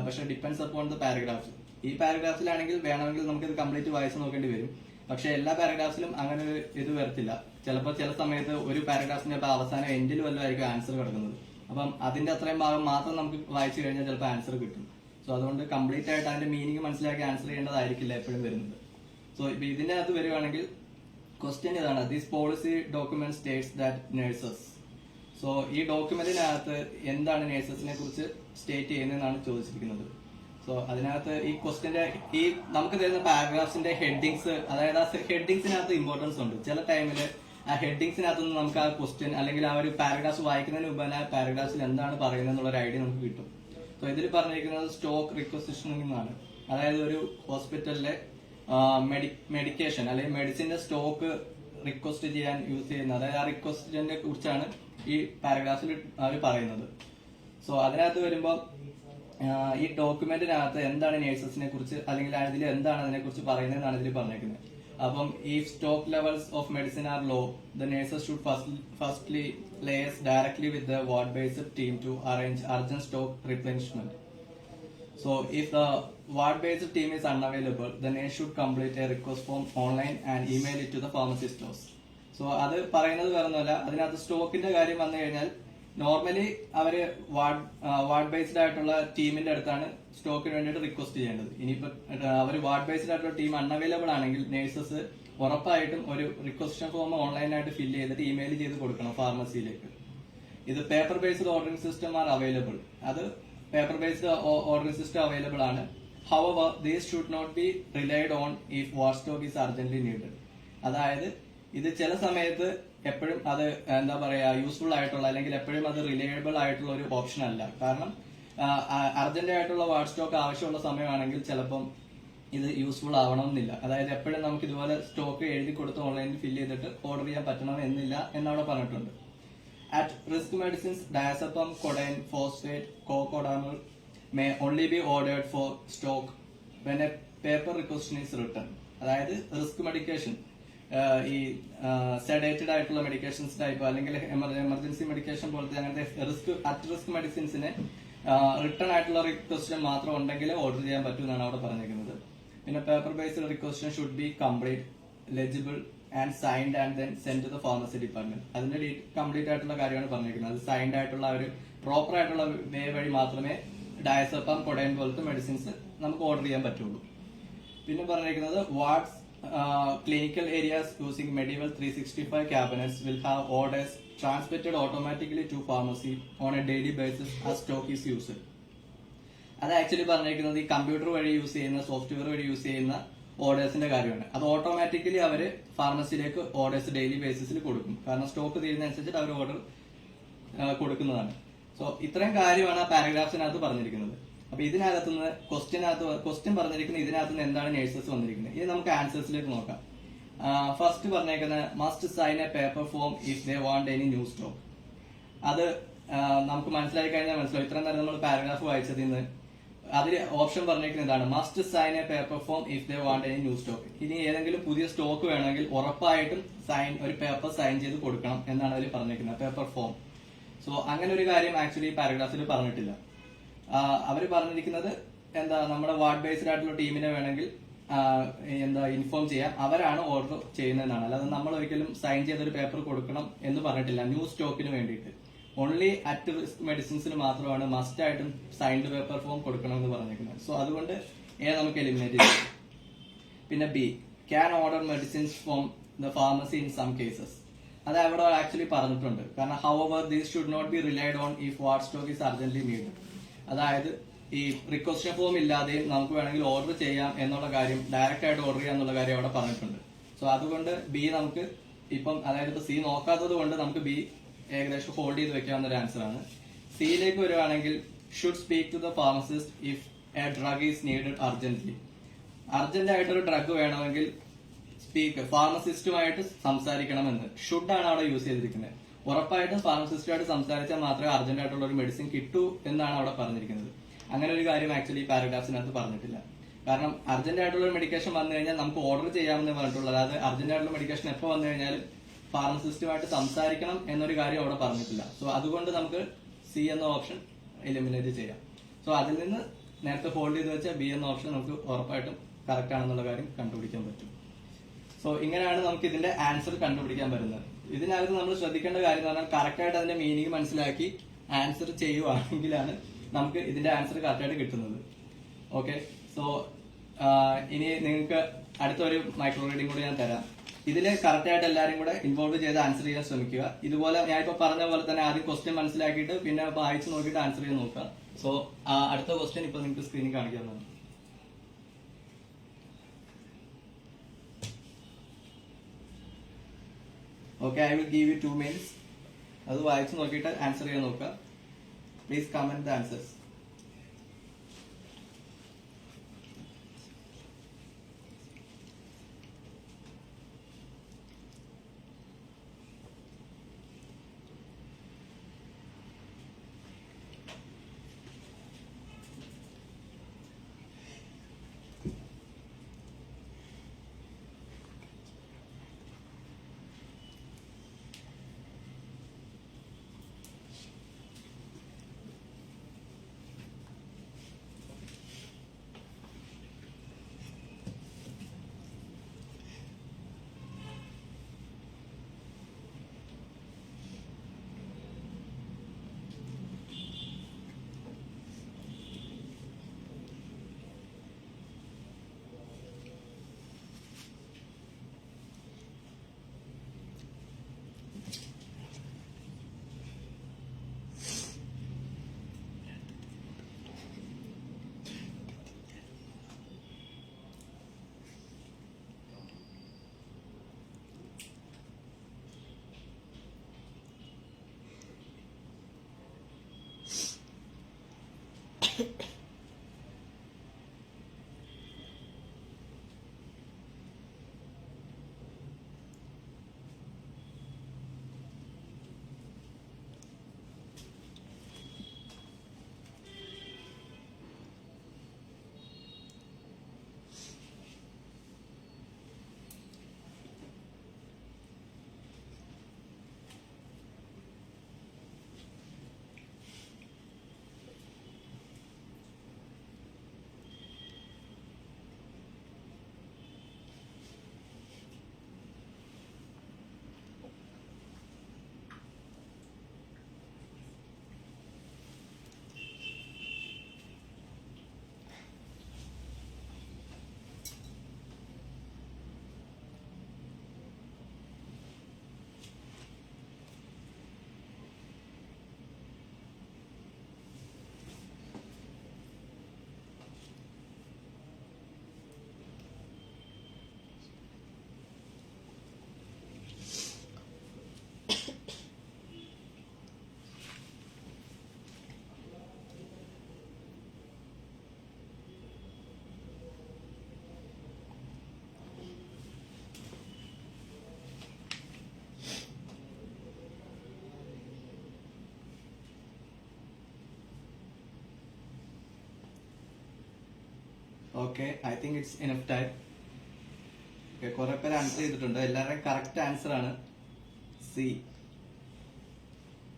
Speaker 3: പക്ഷെ ഡിപ്പെൻഡ്സ് അപ്പോൺ ദ പാരഗ്രാഫ്സ്. ഈ പാരഗ്രാഫിലാണെങ്കിൽ വേണമെങ്കിൽ നമുക്ക് ഇത് കംപ്ലീറ്റ് വായിച്ച് നോക്കേണ്ടി വരും. പക്ഷെ എല്ലാ പാരഗ്രാഫിലും അങ്ങനെ ഒരു ഇത് വരത്തില്ല. ചിലപ്പോൾ ചില സമയത്ത് ഒരു പാരഗ്രാഫിന്റെ അവസാനം എൻഡിൽ വല്ലതായിരിക്കും ആൻസർ കിടക്കുന്നത്. അപ്പം അതിന്റെ അത്രയും ഭാഗം മാത്രം നമുക്ക് വായിച്ചു കഴിഞ്ഞാൽ ചിലപ്പോൾ ആൻസർ കിട്ടും. സോ അതുകൊണ്ട് കംപ്ലീറ്റ് ആയിട്ട് അതിന്റെ മീനിങ് മനസ്സിലാക്കി ആൻസർ ചെയ്യേണ്ടതായിരിക്കില്ല എപ്പോഴും വരുന്നത്. സോ ഇപ്പൊ ഇതിന്റെ അകത്ത് വരുവാണെങ്കിൽ ക്വസ്റ്റ്യൻ ഇതാണ്, this policy document States that nurses. So ഈ ഡോക്യുമെന്റിനകത്ത് എന്താണ് നഴ്സസിനെ കുറിച്ച് സ്റ്റേറ്റ് ചെയ്യുന്നതെന്നാണ് ചോദിച്ചിരിക്കുന്നത്. സോ അതിനകത്ത് ഈ ക്വസ്റ്റ്യന്റെ ഈ നമുക്ക് തരുന്ന പാരഗ്രാഫ്സിന്റെ ഹെഡിങ്സ്, അതായത് ആ ഹെഡിങ്സിനകത്ത് ഇമ്പോർട്ടൻസ് ഉണ്ട്. ചില ടൈമിൽ ആ ഹെഡിങ്സിനകത്തുനിന്ന് നമുക്ക് ആ ക്വസ്റ്റ്യൻ അല്ലെങ്കിൽ ആ ഒരു പാരഗ്രാഫ്സ് വായിക്കുന്നതിന് മുമ്പ് ആ പാരഗ്രാഫ്സിൽ എന്താണ് പറയുന്നത് എന്നുള്ള ഒരു ഐഡിയ നമുക്ക് കിട്ടും. സോ ഇതിൽ പറഞ്ഞിരിക്കുന്നത് സ്റ്റോക്ക് റിക്വസിഷനിങ് എന്നാണ്. അതായത് ഒരു ഹോസ്പിറ്റലിലെ മെഡിക്കേഷൻ അല്ലെങ്കിൽ മെഡിസിന്റെ സ്റ്റോക്ക് റിക്വസ്റ്റ് ചെയ്യാൻ യൂസ് ചെയ്യുന്നത്, അതായത് ആ റിക്വസ്റ്റിനെ കുറിച്ചാണ് ഈ പാരഗ്രാഫിൽ അവർ പറയുന്നത്. സോ അതിനകത്ത് വരുമ്പോൾ ഈ ഡോക്യുമെന്റിനകത്ത് എന്താണ് നേഴ്സസിനെ കുറിച്ച് അല്ലെങ്കിൽ അതിൽ എന്താണ് അതിനെ കുറിച്ച് പറയുന്നതെന്നാണ് ഇതിൽ പറഞ്ഞിരിക്കുന്നത്. അപ്പം ഈ stock levels of medicine are low, the nurses should firstly liaise directly with the ward-based team to arrange urgent stock replenishment. So, if the ward-based team is unavailable, the nurse should complete a request form online and email it to the pharmacy stores. So, അത് പറയുന്നത് വേറൊന്നുമല്ല, അതിനകത്ത് സ്റ്റോക്കിന്റെ കാര്യം വന്നു കഴിഞ്ഞാൽ normally അവര് ward based ആയിട്ടുള്ള ടീമിന്റെ അടുത്താണ് സ്റ്റോക്കിന് വേണ്ടിയിട്ട് റിക്വസ്റ്റ് ചെയ്യേണ്ടത്. ഇനിയിപ്പോ അവർ വാർഡ് ബേസ്ഡ് ആയിട്ടുള്ള ടീം അൺഅവൈലബിൾ ആണെങ്കിൽ നേഴ്സസ് ഉറപ്പായിട്ടും ഒരു റിക്വസ്റ്റ് ഫോം ഓൺലൈനായിട്ട് ഫില്ല് ചെയ്തിട്ട് ഇമെയിൽ ചെയ്ത് കൊടുക്കണം ഫാർമസിയിലേക്ക്. ഇത് paper based ordering system are available. അത് paper based ordering system available ആണ്. However, these should not be relied on if war stock is urgently needed. അതായത് ഇത് ചില സമയത്ത് എപ്പോഴും അത് എന്താ പറയാ യൂസ്ഫുൾ ആയിട്ടുള്ള അല്ലെങ്കിൽ എപ്പോഴും അത് റിലയബിൾ ആയിട്ടുള്ള ഒരു ഓപ്ഷൻ അല്ല. കാരണം അർജന്റ് ആയിട്ടുള്ള വാർഡ് സ്റ്റോക്ക് ആവശ്യമുള്ള സമയമാണെങ്കിൽ ചിലപ്പം ഇത് യൂസ്ഫുൾ ആവണമെന്നില്ല. അതായത് എപ്പോഴും നമുക്ക് ഇതുപോലെ സ്റ്റോക്ക് എഴുതി കൊടുത്ത് ഓൺലൈനിൽ ഫില്ല് ചെയ്തിട്ട് ഓർഡർ ചെയ്യാൻ പറ്റണം എന്നില്ല എന്നവിടെ പറഞ്ഞിട്ടുണ്ട്. At risk medicines, diazepam, codeine, phosphate, cocodamol may only be ordered for stock when a paper requisition is written. അതായത് റിസ്ക് മെഡിക്കേഷൻ, ഈ സെഡേറ്റഡ് ആയിട്ടുള്ള മെഡിക്കേഷൻസ് ടൈപ്പ് അല്ലെങ്കിൽ എമർജൻസി മെഡിക്കേഷൻ പോലത്തെ അങ്ങനത്തെ അറ്റ് റിസ്ക് മെഡിസിൻസിന് റിട്ടേൺ ആയിട്ടുള്ള റിക്വസ്റ്റൻ മാത്രം ഉണ്ടെങ്കിൽ ഓർഡർ ചെയ്യാൻ പറ്റുമെന്നാണ് അവിടെ പറഞ്ഞിരിക്കുന്നത്. പിന്നെ paper based requests should be complete, legible and signed and then send to the pharmacy department. അതിന്റെ കംപ്ലീറ്റ് ആയിട്ടുള്ള കാര്യമാണ് പറഞ്ഞിരിക്കുന്നത്. അത് സൈൻഡ് ആയിട്ടുള്ള ഒരു പ്രോപ്പർ ആയിട്ടുള്ള വേ വഴി മാത്രമേ ഡയസെപ്പം, കൊഡൈൻ പോലത്തെ മെഡിസിൻസ് നമുക്ക് ഓർഡർ ചെയ്യാൻ പറ്റുള്ളൂ. പിന്നെ പറഞ്ഞിരിക്കുന്നത് wards clinical areas using medieval 365 cabinets will have orders transmitted automatically to pharmacy on a daily basis as stock is used. അത് ആക്ച്വലി പറഞ്ഞിരിക്കുന്നത് ഈ കമ്പ്യൂട്ടർ വഴി യൂസ് ചെയ്യുന്ന സോഫ്റ്റ്വെയർ വഴി യൂസ് ചെയ്യുന്ന ഓർഡേഴ്സിന്റെ കാര്യമാണ്. അത് ഓട്ടോമാറ്റിക്കലി അവര് ഫാർമസിയിലേക്ക് ഓർഡേഴ്സ് ഡെയിലി ബേസിസിൽ കൊടുക്കും. കാരണം സ്റ്റോക്ക് തീരുന്നതനുസരിച്ചിട്ട് അവർ ഓർഡർ കൊടുക്കുന്നതാണ്. സോ ഇത്രയും കാര്യമാണ് ആ പാരഗ്രാഫ്സിനകത്ത് പറഞ്ഞിരിക്കുന്നത്. അപ്പൊ ഇതിനകത്തുനിന്ന് ക്വസ്റ്റ്യൻ പറഞ്ഞിരിക്കുന്നത് ഇതിനകത്തുനിന്ന് എന്താണ് നേഴ്സസ് വന്നിരിക്കുന്നത്. ഇനി നമുക്ക് ആൻസേഴ്സിലേക്ക് നോക്കാം. ഫസ്റ്റ് പറഞ്ഞേക്കുന്നത് must sign a paper form if they want any new stock. അത് നമുക്ക് മനസ്സിലായി കഴിഞ്ഞാൽ മനസ്സിലാവും. ഇത്രയും നേരം നമ്മൾ പാരഗ്രാഫ് വായിച്ചതിൽ നിന്ന് അതിൽ ഓപ്ഷൻ പറഞ്ഞിരിക്കുന്നത് ഇതാണ്, must sign a paper form if they want any new stock. ഇനി ഏതെങ്കിലും പുതിയ സ്റ്റോക്ക് വേണമെങ്കിൽ ഉറപ്പായിട്ടും ഒരു പേപ്പർ സൈൻ ചെയ്ത് കൊടുക്കണം എന്നാണ് അതിൽ പറഞ്ഞിരിക്കുന്നത്, പേപ്പർ ഫോം. സോ അങ്ങനെ ഒരു കാര്യം ആക്ച്വലി പാരഗ്രാഫിൽ പറഞ്ഞിട്ടില്ല. അവർ പറഞ്ഞിരിക്കുന്നത് എന്താ, നമ്മുടെ വാർഡ് ബേസ്ഡ് ആയിട്ടുള്ള ടീമിനെ വേണമെങ്കിൽ ഇൻഫോം ചെയ്യാം, അവരാണ് ഓർഡർ ചെയ്യുന്നതെന്നാണ്. അല്ലാതെ നമ്മൾ ഒരിക്കലും സൈൻ ചെയ്തൊരു പേപ്പർ കൊടുക്കണം എന്ന് പറഞ്ഞിട്ടില്ല ന്യൂ സ്റ്റോക്കിന് വേണ്ടിയിട്ട്. ഓൺലി അറ്റ് റിസ്ക് മെഡിസിൻസിന് മാത്രമാണ് മസ്റ്റ് ആയിട്ടും സൈൻഡ് പേപ്പർ ഫോം കൊടുക്കണം എന്ന് പറഞ്ഞിരിക്കുന്നത്. സോ അതുകൊണ്ട് നമുക്ക് എലിമിനേറ്റ് ചെയ്യാം. പിന്നെ B, can order medicines from the pharmacy in some cases. അത് അവിടെ ആക്ച്വലി പറഞ്ഞിട്ടുണ്ട്. കാരണം however this should not be relied on if ward stock is urgently needed. അതായത് ഈ റിക്വസ്റ്റ് ഫോം ഇല്ലാതെയും നമുക്ക് വേണമെങ്കിൽ ഓർഡർ ചെയ്യാം എന്നുള്ള കാര്യം, ഡയറക്റ്റ് ആയിട്ട് ഓർഡർ ചെയ്യാം എന്നുള്ള കാര്യം അവിടെ പറഞ്ഞിട്ടുണ്ട്. സോ അതുകൊണ്ട് ബി നമുക്ക് ഇപ്പം, അതായത് ഇപ്പൊ സി നോക്കാത്തത് കൊണ്ട് നമുക്ക് ബി ഏകദേശം ഹോൾഡ് ചെയ്ത് വെക്കാവുന്ന ഒരു ആൻസർ ആണ്. സിയിലേക്ക് വരുവാണെങ്കിൽ should speak to the pharmacist if a drug is needed urgently. Urgent ആയിട്ടൊരു ഡ്രഗ് വേണമെങ്കിൽ സ്പീക്ക് ഫാർമസിസ്റ്റുമായിട്ട് സംസാരിക്കണമെന്ന്. ഷുഡ് ആണ് അവിടെ യൂസ് ചെയ്തിരിക്കുന്നത്. ഉറപ്പായിട്ടും ഫാർമസിസ്റ്റുമായിട്ട് സംസാരിച്ചാൽ മാത്രമേ അർജന്റ് ആയിട്ടുള്ള ഒരു മെഡിസിൻ കിട്ടൂ എന്നാണ് അവിടെ പറഞ്ഞിരിക്കുന്നത്. അങ്ങനെ ഒരു കാര്യം ആക്ച്വലി ഈ പാരഗ്രാഫ്സിനകത്ത് പറഞ്ഞിട്ടില്ല. കാരണം അർജന്റ് ആയിട്ടുള്ള ഒരു മെഡിക്കേഷൻ വന്നു കഴിഞ്ഞാൽ നമുക്ക് ഓർഡർ ചെയ്യാമെന്ന് പറഞ്ഞിട്ടുള്ളത്. അതായത് അർജന്റ് ആയിട്ടുള്ള മെഡിക്കേഷൻ എപ്പോൾ വന്നു കഴിഞ്ഞാലും ഫാർമസിസ്റ്റുമായിട്ട് സംസാരിക്കണം എന്നൊരു കാര്യം അവിടെ പറഞ്ഞിട്ടില്ല. സോ അതുകൊണ്ട് നമുക്ക് സി എന്ന ഓപ്ഷൻ എലിമിനേറ്റ് ചെയ്യാം. സോ അതിൽ നിന്ന് നേരത്തെ ഹോൾഡ് ചെയ്ത് വെച്ച ബി എന്ന ഓപ്ഷൻ നമുക്ക് ഉറപ്പായിട്ടും കറക്റ്റ് ആണെന്നുള്ള കാര്യം കണ്ടുപിടിക്കാൻ പറ്റും. സോ ഇങ്ങനെയാണ് നമുക്ക് ഇതിന്റെ ആൻസർ കണ്ടുപിടിക്കാൻ പറ്റുന്നത്. ഇതിനകത്ത് നമ്മൾ ശ്രദ്ധിക്കേണ്ട കാര്യം എന്ന് പറഞ്ഞാൽ കറക്റ്റ് ആയിട്ട് അതിന്റെ മീനിങ് മനസ്സിലാക്കി ആൻസർ ചെയ്യുവാണെങ്കിലാണ് നമുക്ക് ഇതിന്റെ ആൻസർ കറക്റ്റ് ആയിട്ട് കിട്ടുന്നത്. ഓക്കെ, സോ ഇനി നിങ്ങൾക്ക് അടുത്തൊരു മൈക്രോ റീഡിംഗ് കൂടി ഞാൻ തരാം. ഇതില് കറക്റ്റ് ആയിട്ട് എല്ലാവരും കൂടെ ഇൻവോൾവ് ചെയ്ത് ആൻസർ ചെയ്യാൻ ശ്രമിക്കുക. ഇതുപോലെ ഞാൻ ഇപ്പൊ പറഞ്ഞ പോലെ തന്നെ ആദ്യം ക്വസ്റ്റ്യൻ മനസ്സിലാക്കിയിട്ട് പിന്നെ വായിച്ച് നോക്കിയിട്ട് ആൻസർ ചെയ്യാൻ നോക്കുക. സോ അടുത്ത ക്വസ്റ്റ്യൻ ഇപ്പൊ നിങ്ങൾക്ക് സ്ക്രീനിൽ കാണിക്കാവുന്നതാണ്. Okay, I will give you 2 minutes. അത് വായിച്ച് നോക്കിയിട്ട് ആൻസർ ചെയ്യാൻ നോക്കുക. Please comment the answers. Okay, I think it's enough time. കുറെ പേര് ആൻസർ ചെയ്തിട്ടുണ്ട്. എല്ലാവരുടെയും കറക്റ്റ് ആൻസർ ആണ് C.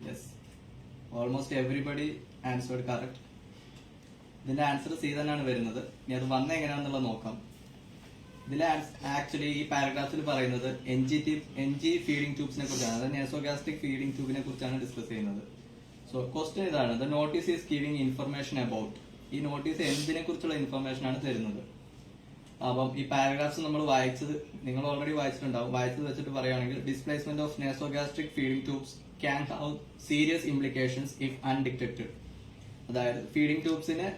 Speaker 3: Yes, almost everybody answered correct. ഇതിന്റെ ആൻസർ സി തന്നെയാണ് വരുന്നത്. ഇനി അത് വന്ന എങ്ങനെയാണെന്നുള്ളത് നോക്കാം. ഇതിലെ ആക്ച്വലി ഈ പാരഗ്രാഫിൽ പറയുന്നത് എൻ ജി ഫീഡിംഗ് ട്യൂബ്സിനെ കുറിച്ചാണ്, അതായത് നേസോഗാസ്ട്രിക് ഫീഡിംഗ് ട്യൂബിനെ കുറിച്ചാണ് ഡിസ്കസ് ചെയ്യുന്നത്. സോ ക്വസ്റ്റ്യൻ ഇതാണ്, the notice is giving information about. ഈ നോട്ടീസ് എന്തിനെ കുറിച്ചുള്ള ഇൻഫർമേഷൻ ആണ് തരുന്നത്. അപ്പം ഈ പാരഗ്രാഫ്സ് നമ്മൾ വായിച്ചത് നിങ്ങൾ ഓൾറെഡി വായിച്ചിട്ടുണ്ടാവും. വായിച്ചത് വെച്ചിട്ട് പറയുകയാണെങ്കിൽ displacement of nasogastric feeding tubes can have serious implications if undetected. അതായത് ഫീഡിംഗ് ട്യൂബ്സിന്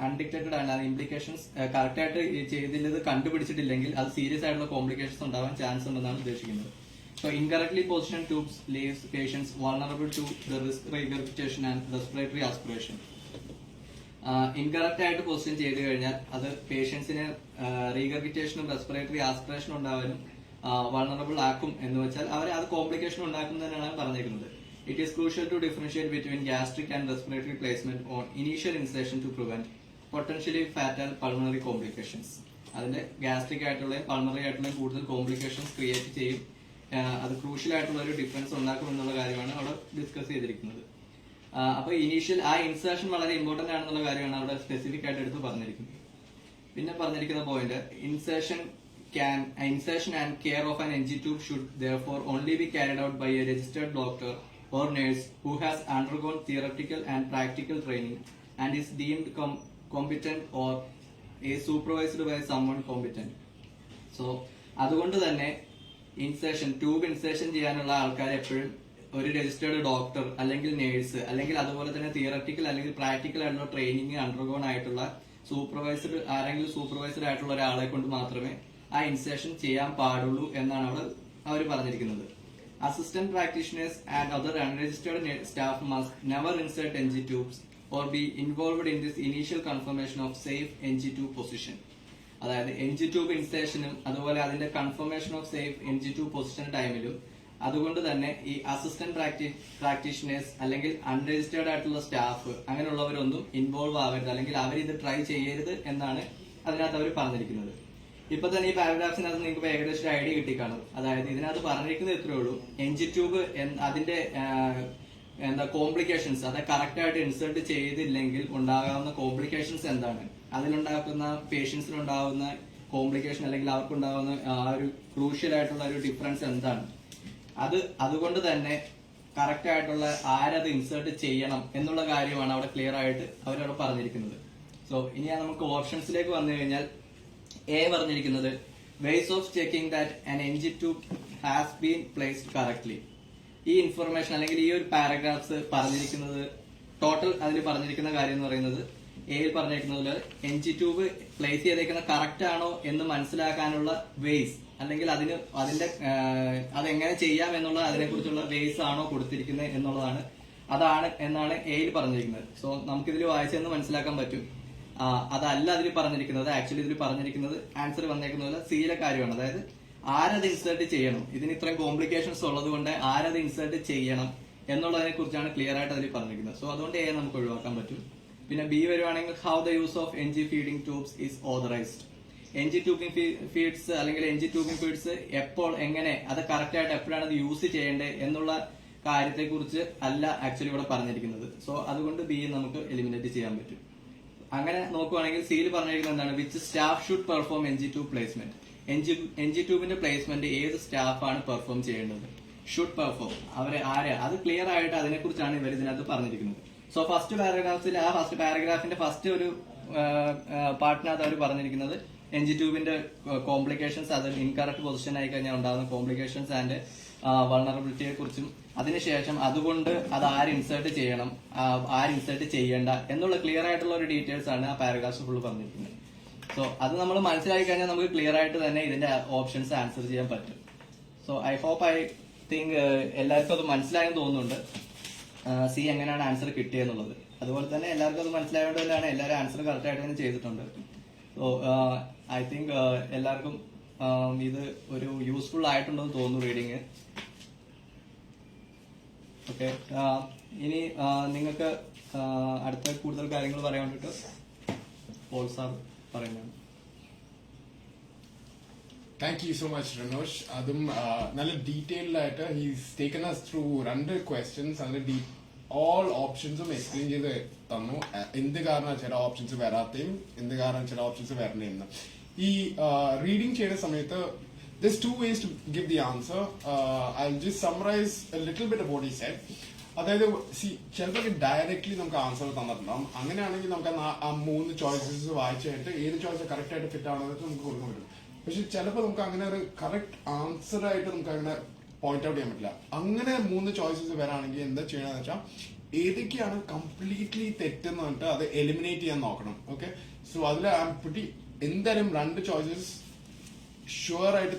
Speaker 3: അൺഡിറ്റക്റ്റഡ് ആണ്, ഇംപ്ലിക്കേഷൻസ് കറക്റ്റ് ആയിട്ട് ചെയ്തില്ലത് കണ്ടുപിടിച്ചിട്ടില്ലെങ്കിൽ അത് സീരിയസ് ആയിട്ടുള്ള കോംപ്ലിക്കേഷൻസ് ഉണ്ടാവാൻ ചാൻസ് ഉണ്ടെന്നാണ് ഉദ്ദേശിക്കുന്നത്. So incorrectly position tubes leaves patients vulnerable to the risk regurgitation and respiratory aspiration. Incorrect ആയിട്ട് ക്വസ്റ്റ്യൻ ചെയ്ത് കഴിഞ്ഞാൽ അത് പേഷ്യൻസിന് റീഗർഗിറ്റേഷനും റെസ്പിറേറ്ററി ആസ്പിറേഷനും ഉണ്ടാവാനും വൾണറബിൾ ആക്കും എന്ന് വെച്ചാൽ അവരെ അത് കോംപ്ലിക്കേഷൻ ഉണ്ടാക്കുന്നതിനാണ് പറഞ്ഞിരിക്കുന്നത്. It is crucial to differentiate between gastric and respiratory placement on initial insertion to prevent potentially fatal pulmonary complications. അതിന്റെ ഗാസ്ട്രിക് ആയിട്ടുള്ളതും പൾമണറി ആയിട്ടുള്ളതും കൂടുതൽ കോംപ്ലിക്കേഷൻസ് ക്രിയേറ്റ് ചെയ്യും. അത് ക്രൂഷ്യൽ ആയിട്ടുള്ള ഒരു ഡിഫറൻസ് ഉണ്ടാക്കും എന്നുള്ള കാര്യമാണ് അവിടെ ഡിസ്കസ് ചെയ്തിരിക്കുന്നത്. അപ്പൊ ഇനീഷ്യൽ ആ ഇൻസേർഷൻ വളരെ ഇമ്പോർട്ടന്റ് ആണെന്നുള്ള കാര്യമാണ് അവിടെ സ്പെസിഫിക് ആയിട്ട് എടുത്ത് പറഞ്ഞിരിക്കുന്നത്. പിന്നെ പറഞ്ഞിരിക്കുന്ന point insertion and care of an NG tube should therefore only be carried out by a registered doctor or nurse who has undergone theoretical and practical training and is deemed competent or is supervised by someone competent. So അതുകൊണ്ട് തന്നെ tube insertion ചെയ്യാനുള്ള ആൾക്കാർ എപ്പോഴും ഒരു registered doctor അല്ലെങ്കിൽ nurse അല്ലെങ്കിൽ അതുപോലെ തന്നെ തിയററ്റിക്കൽ അല്ലെങ്കിൽ പ്രാക്ടിക്കൽ ആയിട്ടുള്ള ട്രെയിനിങ് അണ്ടർഗോൺ ആയിട്ടുള്ള സൂപ്പർവൈസർ ആയിട്ടുള്ള ഒരാളെ കൊണ്ട് മാത്രമേ ആ ഇൻസേർഷൻ ചെയ്യാൻ പാടുള്ളൂ എന്നാണ് അവിടെ അവർ പറഞ്ഞിരിക്കുന്നത്. Assistant practitioners and other unregistered staff must never insert NG tubes or be involved in this initial confirmation of safe NG tube position. അതായത് NG tube ഇൻസേർഷനും അതുപോലെ അതിന്റെ confirmation of safe NG tube position ടൈമിലും അതുകൊണ്ട് തന്നെ ഈ assistant practitioners അല്ലെങ്കിൽ unregistered ആയിട്ടുള്ള staff അങ്ങനെയുള്ളവരൊന്നും involve ആവരുത് അല്ലെങ്കിൽ അവർ ഇത് ട്രൈ ചെയ്യരുത് എന്നാണ് അതിനകത്ത് അവർ പറഞ്ഞിരിക്കുന്നത്. ഇപ്പൊ തന്നെ ഈ പാരഗ്രാഫ്സിനകത്ത് നിങ്ങൾക്ക് ഏകദേശം ഒരു ഐഡിയ കിട്ടിക്കാണും. അതായത് ഇതിനകത്ത് പറഞ്ഞിരിക്കുന്നത് ഇത്രേ ഉള്ളൂ, NG ട്യൂബ് അതിന്റെ കോംപ്ലിക്കേഷൻസ് അത് കറക്റ്റ് ആയിട്ട് ഇൻസേർട്ട് ചെയ്തില്ലെങ്കിൽ ഉണ്ടാകാവുന്ന കോംപ്ലിക്കേഷൻസ് എന്താണ്, അതിലുണ്ടാക്കുന്ന പേഷ്യൻസിനുണ്ടാവുന്ന കോംപ്ലിക്കേഷൻ അല്ലെങ്കിൽ അവർക്കുണ്ടാകുന്ന ആ ഒരു ക്രൂഷ്യൽ ആയിട്ടുള്ള ഒരു ഡിഫറൻസ് എന്താണ്, അതുകൊണ്ട് തന്നെ കറക്റ്റ് ആയിട്ടുള്ള ആരത് ഇൻസേർട്ട് ചെയ്യണം എന്നുള്ള കാര്യമാണ് അവിടെ ക്ലിയർ ആയിട്ട് അവരവിടെ പറഞ്ഞിരിക്കുന്നത്. സോ ഇനി നമുക്ക് ഓപ്ഷൻസിലേക്ക് വന്നു കഴിഞ്ഞാൽ എ പറഞ്ഞിരിക്കുന്നത് ways of checking that an NG tube has been placed correctly. ഈ ഇൻഫർമേഷൻ അല്ലെങ്കിൽ ഈ ഒരു പാരഗ്രാഫ്സ് പറഞ്ഞിരിക്കുന്നത് ടോട്ടൽ അതിൽ പറഞ്ഞിരിക്കുന്ന കാര്യം എന്ന് പറയുന്നത് എയിൽ പറഞ്ഞിരിക്കുന്നത് NG ട്യൂബ് പ്ലേസ് ചെയ്തേക്കുന്ന കറക്റ്റ് ആണോ എന്ന് മനസ്സിലാക്കാനുള്ള വേസ് അല്ലെങ്കിൽ അതെങ്ങനെ ചെയ്യാം എന്നുള്ള അതിനെക്കുറിച്ചുള്ള വേസ് ആണോ കൊടുത്തിരിക്കുന്നത് എന്നുള്ളതാണ് എന്നാണ് എയിൽ പറഞ്ഞിരിക്കുന്നത്. സോ നമുക്കിതിൽ വായിച്ചെന്ന് മനസ്സിലാക്കാൻ പറ്റും. അതല്ല അതിൽ പറഞ്ഞിരിക്കുന്നത്. ആക്ച്വലി ഇതിൽ പറഞ്ഞിരിക്കുന്നത് ആൻസർ വന്നേക്കുന്നത് സിയിലെ കാര്യമാണ്. അതായത് ആരത് ഇൻസേർട്ട് ചെയ്യണം, ഇതിന് ഇത്രയും കോംപ്ലിക്കേഷൻസ് ഉള്ളത് കൊണ്ട് ആരത് ഇൻസേർട്ട് ചെയ്യണം എന്നുള്ളതിനെ കുറിച്ചാണ് ക്ലിയർ ആയിട്ട് അതിൽ പറഞ്ഞിരിക്കുന്നത്. സോ അതുകൊണ്ട് എ നമുക്ക് ഒഴിവാക്കാൻ പറ്റും. പിന്നെ ബി വരുവാണെങ്കിൽ how the use of NG feeding tubes is authorised. NG tubing feeds അല്ലെങ്കിൽ NG ട്യൂബിംഗ് ഫീഡ്സ് എപ്പോൾ എങ്ങനെ അത് കറക്റ്റ് ആയിട്ട് എപ്പോഴാണ് അത് യൂസ് ചെയ്യേണ്ടത് എന്നുള്ള കാര്യത്തെ കുറിച്ച് അല്ല ആക്ച്വലി ഇവിടെ പറഞ്ഞിരിക്കുന്നത്. സോ അതുകൊണ്ട് ബി നമുക്ക് എലിമിനേറ്റ് ചെയ്യാൻ പറ്റും. അങ്ങനെ നോക്കുവാണെങ്കിൽ സിയിൽ പറഞ്ഞിരിക്കുന്നത് എന്താണ്, which staff should perform NG tube placement. NG ട്യൂബിന്റെ പ്ലേസ്മെന്റ് ഏത് സ്റ്റാഫാണ് പെർഫോം ചെയ്യേണ്ടത്, ഷുഡ് പെർഫോം, ആരെ, അത് ക്ലിയർ ആയിട്ട് അതിനെക്കുറിച്ചാണ് ഇവർ ഇതിനകത്ത് പറഞ്ഞിരിക്കുന്നത്. സോ ഫസ്റ്റ് പാരഗ്രാഫിൽ ഫസ്റ്റ് പാരഗ്രാഫിന്റെ ഫസ്റ്റ് ഒരു പാർട്ടിനകത്ത് അവർ പറഞ്ഞിരിക്കുന്നത് NG ട്യൂബിന്റെ കോംപ്ലിക്കേഷൻസ്, അത് ഇൻകറക്റ്റ് പൊസിഷൻ ആയി കഴിഞ്ഞാൽ ഉണ്ടാകുന്ന കോംപ്ലിക്കേഷൻസ് ആൻഡ് വൾണറബിലിറ്റിയെ കുറിച്ചും അതിനുശേഷം അതുകൊണ്ട് അത് ആര് ഇൻസേർട്ട് ചെയ്യണം, ആര് ഇൻസേർട്ട് ചെയ്യേണ്ട എന്നുള്ള ക്ലിയർ ആയിട്ടുള്ള ഒരു ഡീറ്റെയിൽസ് ആണ് ആ പാരഗ്രാഫ്സ് ഫുള്ള് പറഞ്ഞിരിക്കുന്നത്. സോ അത് നമ്മൾ മനസ്സിലാക്കി കഴിഞ്ഞാൽ നമുക്ക് ക്ലിയർ ആയിട്ട് തന്നെ ഇതിന്റെ ഓപ്ഷൻസ് ആൻസർ ചെയ്യാൻ പറ്റും. സോ ഐ തിങ്ക് എല്ലാവർക്കും അത് മനസ്സിലായെന്ന് തോന്നുന്നുണ്ട് സി എങ്ങനെയാണ് ആൻസർ കിട്ടിയെന്നുള്ളത്. അതുപോലെ തന്നെ എല്ലാവർക്കും അത് മനസ്സിലായതുകൊണ്ട് തന്നെയാണ് എല്ലാവരും ആൻസർ കറക്റ്റ് ആയിട്ട് തന്നെ ചെയ്തിട്ടുണ്ട്. സോ ഐ തിങ്ക് എല്ലാവർക്കും ഇത് ഒരു യൂസ്ഫുൾ ആയിട്ടുണ്ടെന്ന് തോന്നുന്നു റീഡിങ്. ഓക്കെ, ഇനി നിങ്ങൾക്ക് അടുത്ത കൂടുതൽ കാര്യങ്ങൾ പറയാൻ വേണ്ടിട്ട് പോൾ സാർ പറയുന്നതാണ്.
Speaker 1: Thank you so much Ranosh. അതും നല്ല ഡീറ്റെയിൽഡ് ആയിട്ട് he's taken us through 2 questions അതിന്റെ ഓൾ ഓപ്ഷൻസും എക്സ്പ്ലെയിൻ ചെയ്ത് തന്നു. എന്ത് കാരണം ചില ഓപ്ഷൻസ് വരാത്തയും എന്ത് കാരണം ചില ഓപ്ഷൻസ് വരണേന്ന്. ഈ റീഡിംഗ് ചെയ്യുന്ന സമയത്ത് there's 2 ways to give the answer. I'll just summarize a little bit of what he said. അതായത് ചിലപ്പോൾ ഡയറക്ട്ലി നമുക്ക് ആൻസർ തന്നിട്ടുണ്ടാവും. അങ്ങനെയാണെങ്കിൽ നമുക്ക് ആ 3 ചോയ്സസ് വായിച്ചു കഴിഞ്ഞിട്ട് ഏത് ചോയ്സ് കറക്റ്റ് ആയിട്ട് ഫിറ്റ് ആണെന്ന് നമുക്ക് കൊടുക്കാൻ പറ്റും. പക്ഷെ ചിലപ്പോൾ നമുക്ക് അങ്ങനെ ഒരു കറക്റ്റ് ആൻസർ ആയിട്ട് നമുക്ക് അങ്ങനെ പോയിന്റ് ഔട്ട് ചെയ്യാൻ പറ്റില്ല. അങ്ങനെ 3 ചോയ്സസ് വരാണെങ്കിൽ എന്താ ചെയ്യണമെന്ന് വെച്ചാൽ ഏതൊക്കെയാണ് കംപ്ലീറ്റ്ലി തെറ്റെന്ന് പറഞ്ഞിട്ട് അത് എലിമിനേറ്റ് ചെയ്യാൻ നോക്കണം. ഓക്കെ, സോ അതിൽ എന്തായാലും 2 ചോയ്സസ് ഷുവർ ആയിട്ട്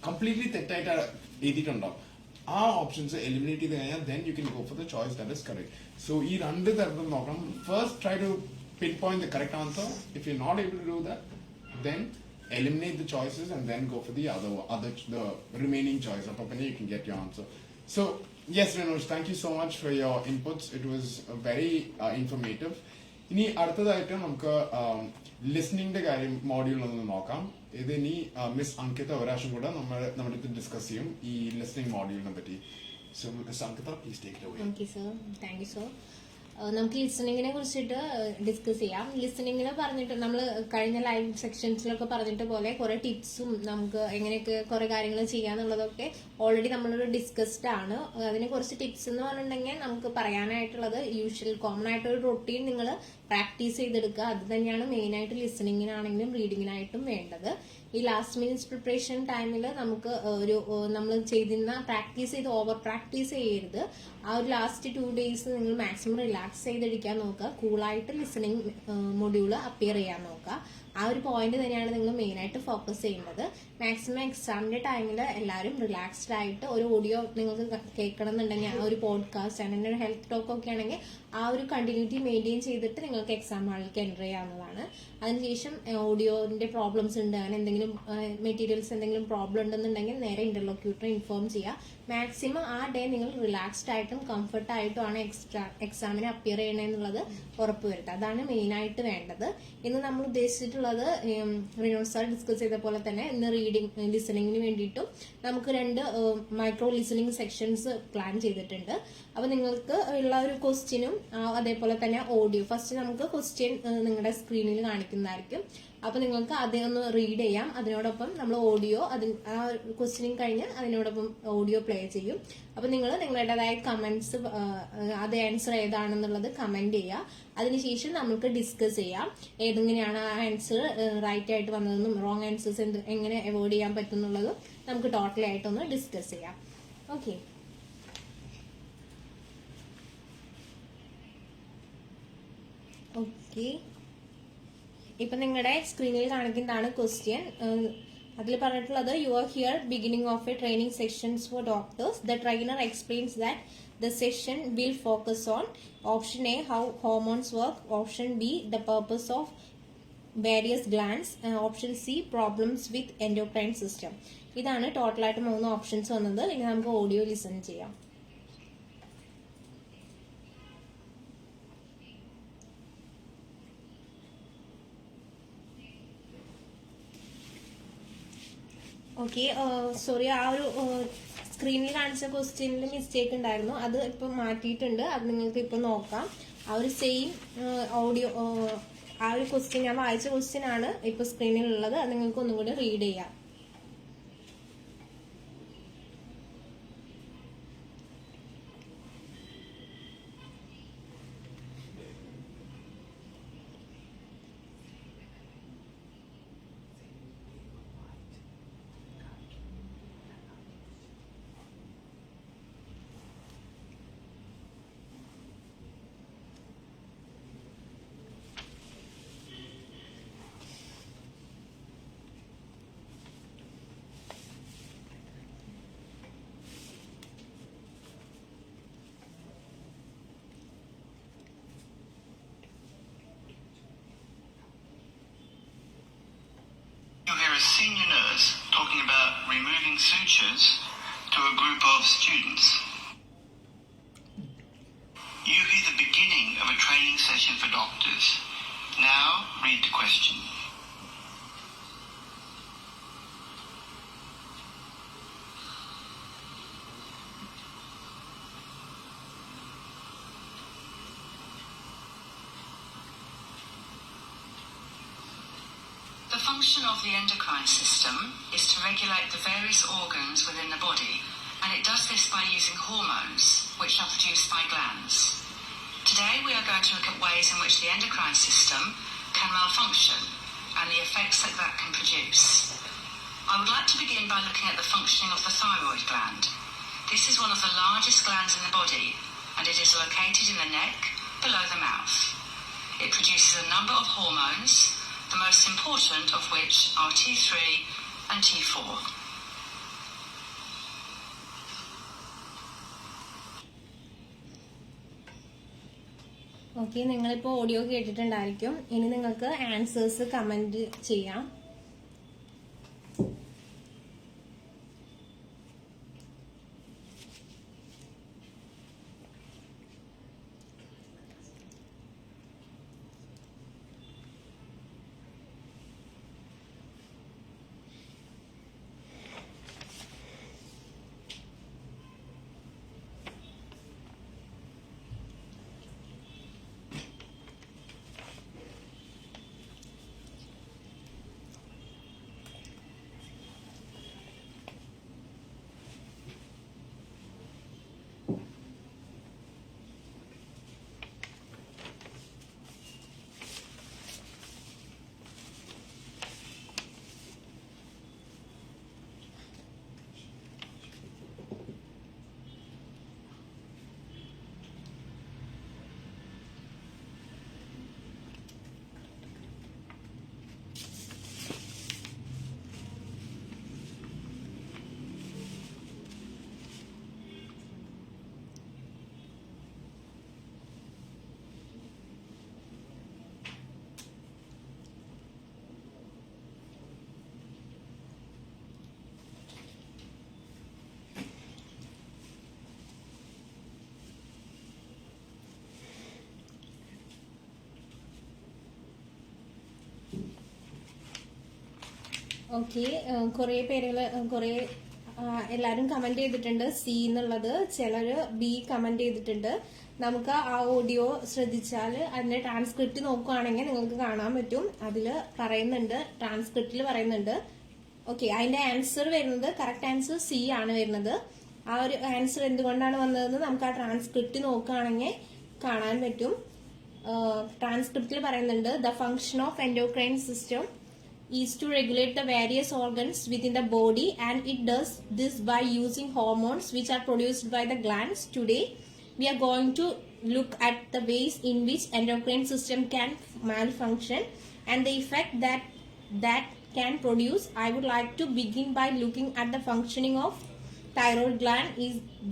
Speaker 1: കംപ്ലീറ്റ്ലി തെറ്റായിട്ട് എഴുതിയിട്ടുണ്ടാവും. ആ ഓപ്ഷൻസ് എലിമിനേറ്റ് ചെയ്ത് കഴിഞ്ഞാൽ then you can go for the choice that is correct. So ഈ രണ്ട് തരത്തിൽ നോക്കണം. First try to pinpoint the correct answer. If you're not able to do that, then eliminate the choices and then go for the the remaining choice. Appo you can get your answer. So yes, Renush, thank you so much for your inputs. It was very informative. ഇനി അടുത്തതായിട്ട് നമുക്ക് ലിസണിങ്ങിന്റെ കാര്യം module ഒന്ന് നോക്കാം. ഇത് ഇനി miss Ankita ഒരാശം കൂടെ നമ്മുടെ അടുത്ത് ഡിസ്കസ് ചെയ്യും ഈ ലിസണിങ് മോഡ്യൂളിനെ പറ്റി. So miss Ankita, please take it away.
Speaker 2: Thank you sir. നമുക്ക് ലിസണിങ്ങിനെ കുറിച്ചിട്ട് ഡിസ്കസ് ചെയ്യാം. ലിസണിങ്ങിനെ പറഞ്ഞിട്ട് നമ്മൾ കഴിഞ്ഞ ലൈവ് സെക്ഷൻസിലൊക്കെ പറഞ്ഞിട്ട് പോലെ കുറെ ടിപ്സും നമുക്ക് എങ്ങനെയൊക്കെ കുറെ കാര്യങ്ങൾ ചെയ്യാന്നുള്ളതൊക്കെ ഓൾറെഡി നമ്മളൊരു ഡിസ്കസ്ഡ് ആണ്. അതിന് കുറച്ച് ടിപ്സ് എന്ന് പറഞ്ഞിട്ടുണ്ടെങ്കിൽ നമുക്ക് പറയാനായിട്ടുള്ളത് യൂഷ്വൽ കോമൺ ആയിട്ടൊരു റൊട്ടീൻ നിങ്ങൾ പ്രാക്ടീസ് ചെയ്തെടുക്കുക. അത് തന്നെയാണ് മെയിൻ ആയിട്ട് ലിസണിങ്ങിനാണെങ്കിലും റീഡിങ്ങിനായിട്ടും വേണ്ടത്. ഈ ലാസ്റ്റ് മിനിറ്റ്സ് പ്രിപ്പറേഷൻ ടൈമിൽ നമുക്ക് നമ്മൾ ചെയ്തിരുന്ന പ്രാക്ടീസ് ചെയ്ത് ഓവർ പ്രാക്ടീസ് ചെയ്യരുത്. ആ ഒരു ലാസ്റ്റ് 2 days നിങ്ങൾ മാക്സിമം റിലാക്സ് ചെയ്തിരിക്കാൻ നോക്കുക. കൂളായിട്ട് ലിസണിങ് മൊഡ്യൂള് അപ്പിയർ ചെയ്യാൻ നോക്കുക. ആ ഒരു പോയിന്റ് തന്നെയാണ് നിങ്ങൾ മെയിൻ ആയിട്ട് ഫോക്കസ് ചെയ്യേണ്ടത്. മാക്സിമം എക്സാമിന്റെ ടൈമിൽ എല്ലാവരും റിലാക്സ്ഡ് ആയിട്ട് ഒരു ഓഡിയോ നിങ്ങൾക്ക് കേൾക്കണം എന്നുണ്ടെങ്കിൽ ആ ഒരു പോഡ്കാസ്റ്റ് അങ്ങനെ ഒരു ഹെൽത്ത് ടോക്ക് ഒക്കെ ആണെങ്കിൽ ആ ഒരു കണ്ടിന്യൂറ്റി മെയിൻറ്റെയിൻ ചെയ്തിട്ട് നിങ്ങൾക്ക് എക്സാം ഹാളിലേക്ക് എൻ്റർ ചെയ്യാവുന്നതാണ്. അതിനുശേഷം ഓഡിയോന്റെ പ്രോബ്ലംസ് ഉണ്ട്, അങ്ങനെ എന്തെങ്കിലും മെറ്റീരിയൽസ് എന്തെങ്കിലും പ്രോബ്ലം ഉണ്ടെന്നുണ്ടെങ്കിൽ നേരെ ഇന്റർലോക്യൂട്ടറെ ഇൻഫോം ചെയ്യുക. മാക്സിമം ആ ഡേ നിങ്ങൾ റിലാക്സ്ഡ് ആയിട്ടും കംഫർട്ട് ആയിട്ടും ആണ് എക്സാമിന് അപ്പിയർ ചെയ്യണമെന്നുള്ളത് ഉറപ്പുവരുത്തുക. അതാണ് മെയിൻ ആയിട്ട് വേണ്ടത്. ഇന്ന് നമ്മൾ ഉദ്ദേശിച്ചിട്ടുള്ളത് റിനോഡ് സാർ ഡിസ്കസ് ചെയ്ത പോലെ തന്നെ ഇന്ന് ലിസണിങ്ങിന് വേണ്ടിയിട്ടും നമുക്ക് 2 മൈക്രോ ലിസണിങ് സെക്ഷൻസ് പ്ലാൻ ചെയ്തിട്ടുണ്ട്. അപ്പൊ നിങ്ങൾക്ക് ഉള്ള ഒരു ക്വസ്റ്റ്യനും അതേപോലെ തന്നെ ഓഡിയോ, ഫസ്റ്റ് നമുക്ക് ക്വസ്റ്റ്യൻ നിങ്ങളുടെ സ്ക്രീനിൽ കാണിക്കുന്നതായിരിക്കും. അപ്പൊ നിങ്ങൾക്ക് അതൊന്ന് റീഡ് ചെയ്യാം. അതിനോടൊപ്പം നമ്മൾ ഓഡിയോ ആ ക്വസ്റ്റ്യനിങ് കഴിഞ്ഞ് അതിനോടൊപ്പം ഓഡിയോ പ്ലേ ചെയ്യും. അപ്പൊ നിങ്ങൾ നിങ്ങളുടേതായ കമന്റ്സ് അത് ആൻസർ ഏതാണെന്നുള്ളത് കമന്റ് ചെയ്യുക. അതിനുശേഷം നമുക്ക് ഡിസ്കസ് ചെയ്യാം ഏതെങ്ങനെയാണ് ആ ആൻസർ റൈറ്റ് ആയിട്ട് വന്നതെന്നും റോങ് ആൻസേഴ്സ് എങ്ങനെ അവോയ്ഡ് ചെയ്യാൻ പറ്റുന്നുള്ളതും നമുക്ക് ടോട്ടലി ആയിട്ടൊന്ന് ഡിസ്കസ് ചെയ്യാം. ഓക്കെ, ഇപ്പൊ നിങ്ങളുടെ സ്ക്രീനിൽ കാണിക്കുന്നതാണ് ക്വസ്റ്റ്യൻ. അതിൽ പറഞ്ഞിട്ടുള്ളത് you are here beginning of a training sessions for doctors. The trainer explains that the session will focus on option A, how hormones work, option B, the purpose of various glands, option C, problems with endocrine system. ഇതാണ് ടോട്ടലായിട്ട് 3 options വന്നത്. ഇനി നമുക്ക് audio listen ചെയ്യാം. Okay, sorry, ആ ഒരു സ്ക്രീനിൽ കാണിച്ച ക്വസ്റ്റ്യനിൽ മിസ്റ്റേക്ക് ഉണ്ടായിരുന്നു. അത് ഇപ്പൊ മാറ്റിയിട്ടുണ്ട്. അത് നിങ്ങൾക്ക് ഇപ്പൊ നോക്കാം. ആ ഒരു സെയിം ഓഡിയോ ആ ഒരു ക്വസ്റ്റ്യൻ ഞാൻ വായിച്ച ക്വസ്റ്റ്യൻ ആണ് ഇപ്പൊ സ്ക്രീനിൽ ഉള്ളത്. അത് നിങ്ങൾക്ക് ഒന്നും കൂടി റീഡ് ചെയ്യാം.
Speaker 4: A senior nurse talking about removing sutures to a group of students. You hear the beginning of a training session for doctors. Now read the question.
Speaker 5: The function of the endocrine system is to regulate the various organs within the body, and it does this by using hormones, which are produced by glands. Today we are going to look at ways in which the endocrine system can malfunction and the effects that that can produce. I would like to begin by looking at the functioning of the thyroid gland. This is one of the largest glands in the body, and it is located in the neck below the mouth. It produces a number of hormones, the most important of which are T3 and T4.
Speaker 2: Okay, നിങ്ങളിപ്പോൾ audio കേട്ടിട്ടുണ്ടായിരിക്കും. ഇനി നിങ്ങൾക്ക് answers comment ചെയ്യാം. Okay, കുറേ പേരുകൾ എല്ലാവരും comment ചെയ്തിട്ടുണ്ട് C എന്നുള്ളത്. ചിലർ ബി കമന്റ് ചെയ്തിട്ടുണ്ട്. നമുക്ക് ആ ഓഡിയോ ശ്രദ്ധിച്ചാൽ അതിന്റെ ട്രാൻസ്ക്രിപ്റ്റ് നോക്കുകയാണെങ്കിൽ നിങ്ങൾക്ക് കാണാൻ പറ്റും. അതിൽ പറയുന്നുണ്ട്, ട്രാൻസ്ക്രിപ്റ്റിൽ പറയുന്നുണ്ട്. ഓക്കെ, അതിന്റെ ആൻസർ വരുന്നത്, കറക്റ്റ് ആൻസർ സി ആണ് വരുന്നത്. ആ ഒരു ആൻസർ എന്തുകൊണ്ടാണ് വന്നതെന്ന് നമുക്ക് ആ ട്രാൻസ്ക്രിപ്റ്റ് നോക്കുകയാണെങ്കിൽ കാണാൻ പറ്റും. ട്രാൻസ്ക്രിപ്റ്റിൽ പറയുന്നുണ്ട്, the function of endocrine system is to regulate the various organs within the body, and it does this by using hormones which are produced by the glands. Today we are going to look at the ways in which endocrine system can malfunction and the effect that can produce. I would like to begin by looking at the functioning of thyroid gland.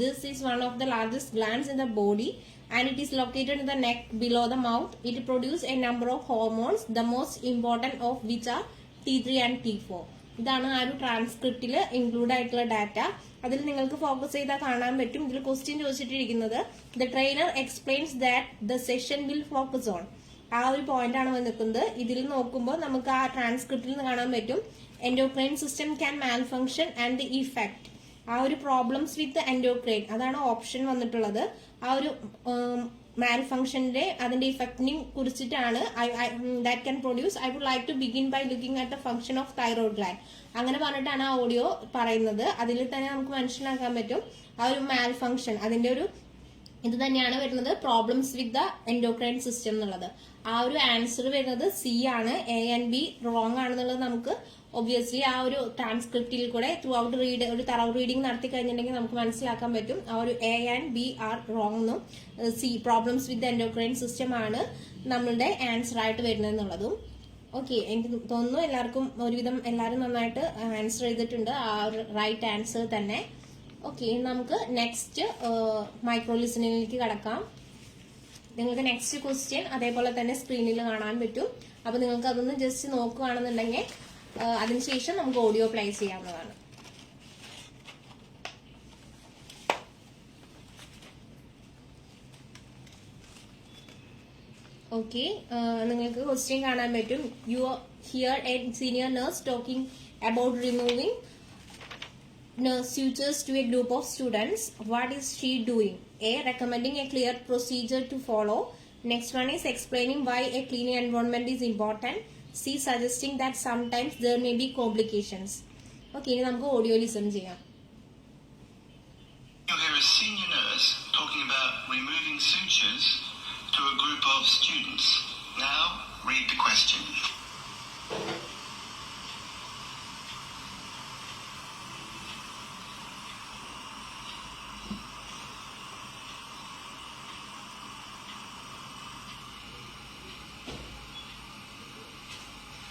Speaker 2: This is one of the largest glands in the body, and it is located in the neck below the mouth. It produces a number of hormones, the most important of which are T3 and T4. ഇതാണ് ആ ഒരു ട്രാൻസ്ക്രിപ്റ്റിൽ include ആയിട്ടുള്ള data. അതിൽ നിങ്ങൾക്ക് focus ചെയ്താൽ കാണാൻ പറ്റും. ഇതിൽ ക്വസ്റ്റ്യൻ ചോദിച്ചിട്ടിരിക്കുന്നത്, the trainer explains that the session will focus on. ആ ഒരു പോയിന്റ് ആണ് നിൽക്കുന്നത്. ഇതിൽ നോക്കുമ്പോൾ നമുക്ക് ആ ട്രാൻസ്ക്രിപ്റ്റിൽ നിന്ന് കാണാൻ പറ്റും, endocrine system can malfunction and the effect. ആ ഒരു പ്രോബ്ലംസ് വിത്ത് എൻഡോക്രൈൻ, അതാണ് ഓപ്ഷൻ വന്നിട്ടുള്ളത്. ആ ഒരു മാൽഫങ്ഷന്റെ അതിന്റെ ഇഫക്റ്റിനെ കുറിച്ചിട്ടാണ് that can produce. I would like to begin by looking at the function of thyroid gland. അങ്ങനെ പറഞ്ഞിട്ടാണ് ആ ഓഡിയോ പറയുന്നത്. അതിൽ തന്നെ നമുക്ക് മനസ്സിലാക്കാൻ പറ്റും ആ ഒരു മാൽഫങ്ഷൻ, അതിന്റെ ഒരു ഇത് തന്നെയാണ് വരുന്നത്, problems with the endocrine system എന്നുള്ളത്. ആ ഒരു ആൻസർ വരുന്നത് സി ആണ്. എ ആൻഡ് ബി റോങ് ആണെന്നുള്ളത് നമുക്ക് ഒബ്വിയസ്ലി ആ ഒരു ട്രാൻസ്ക്രിപ്റ്റിൽ കൂടെ ത്രൂ ഔട്ട് ഒരു തറവ് റീഡിംഗ് നടത്തി കഴിഞ്ഞിട്ടുണ്ടെങ്കിൽ നമുക്ക് മനസ്സിലാക്കാൻ പറ്റും. ആ ഒരു A and B are wrong എന്നും C problems with endocrine system ആണ് നമ്മളുടെ ആൻസർ ആയിട്ട് വരുന്നത് എന്നുള്ളതും. ഓക്കെ, എനിക്ക് തോന്നുന്നു എല്ലാവർക്കും ഒരുവിധം എല്ലാവരും നന്നായിട്ട് ആൻസർ ചെയ്തിട്ടുണ്ട്, ആ ഒരു റൈറ്റ് ആൻസർ തന്നെ. ഓക്കെ, നമുക്ക് നെക്സ്റ്റ് മൈക്രോ ലിസണിലേക്ക് കടക്കാം. നിങ്ങൾക്ക് നെക്സ്റ്റ് ക്വസ്റ്റ്യൻ അതേപോലെ തന്നെ സ്ക്രീനിൽ കാണാൻ പറ്റും. അപ്പൊ നിങ്ങൾക്ക് അതൊന്ന് ജസ്റ്റ് നോക്കുകയാണെന്നുണ്ടെങ്കിൽ അതിനുശേഷം നമുക്ക് ഓഡിയോ പ്ലേ ചെയ്യാവുന്നതാണ്. ഓക്കെ, നിങ്ങൾക്ക് ക്വസ്റ്റ്യൻ കാണാൻ പറ്റും. You hear a senior nurse talking about removing sutures to a group of students. What is she doing? A. Recommending a clear procedure to follow. Next one is explaining why a clean environment is important. C. Suggesting that sometimes there may be complications. Okay, ഇനി നമുക്ക് audio listen ചെയ്യാം.
Speaker 4: You hear a senior nurse talking about removing sutures to a group of students. Now read the question.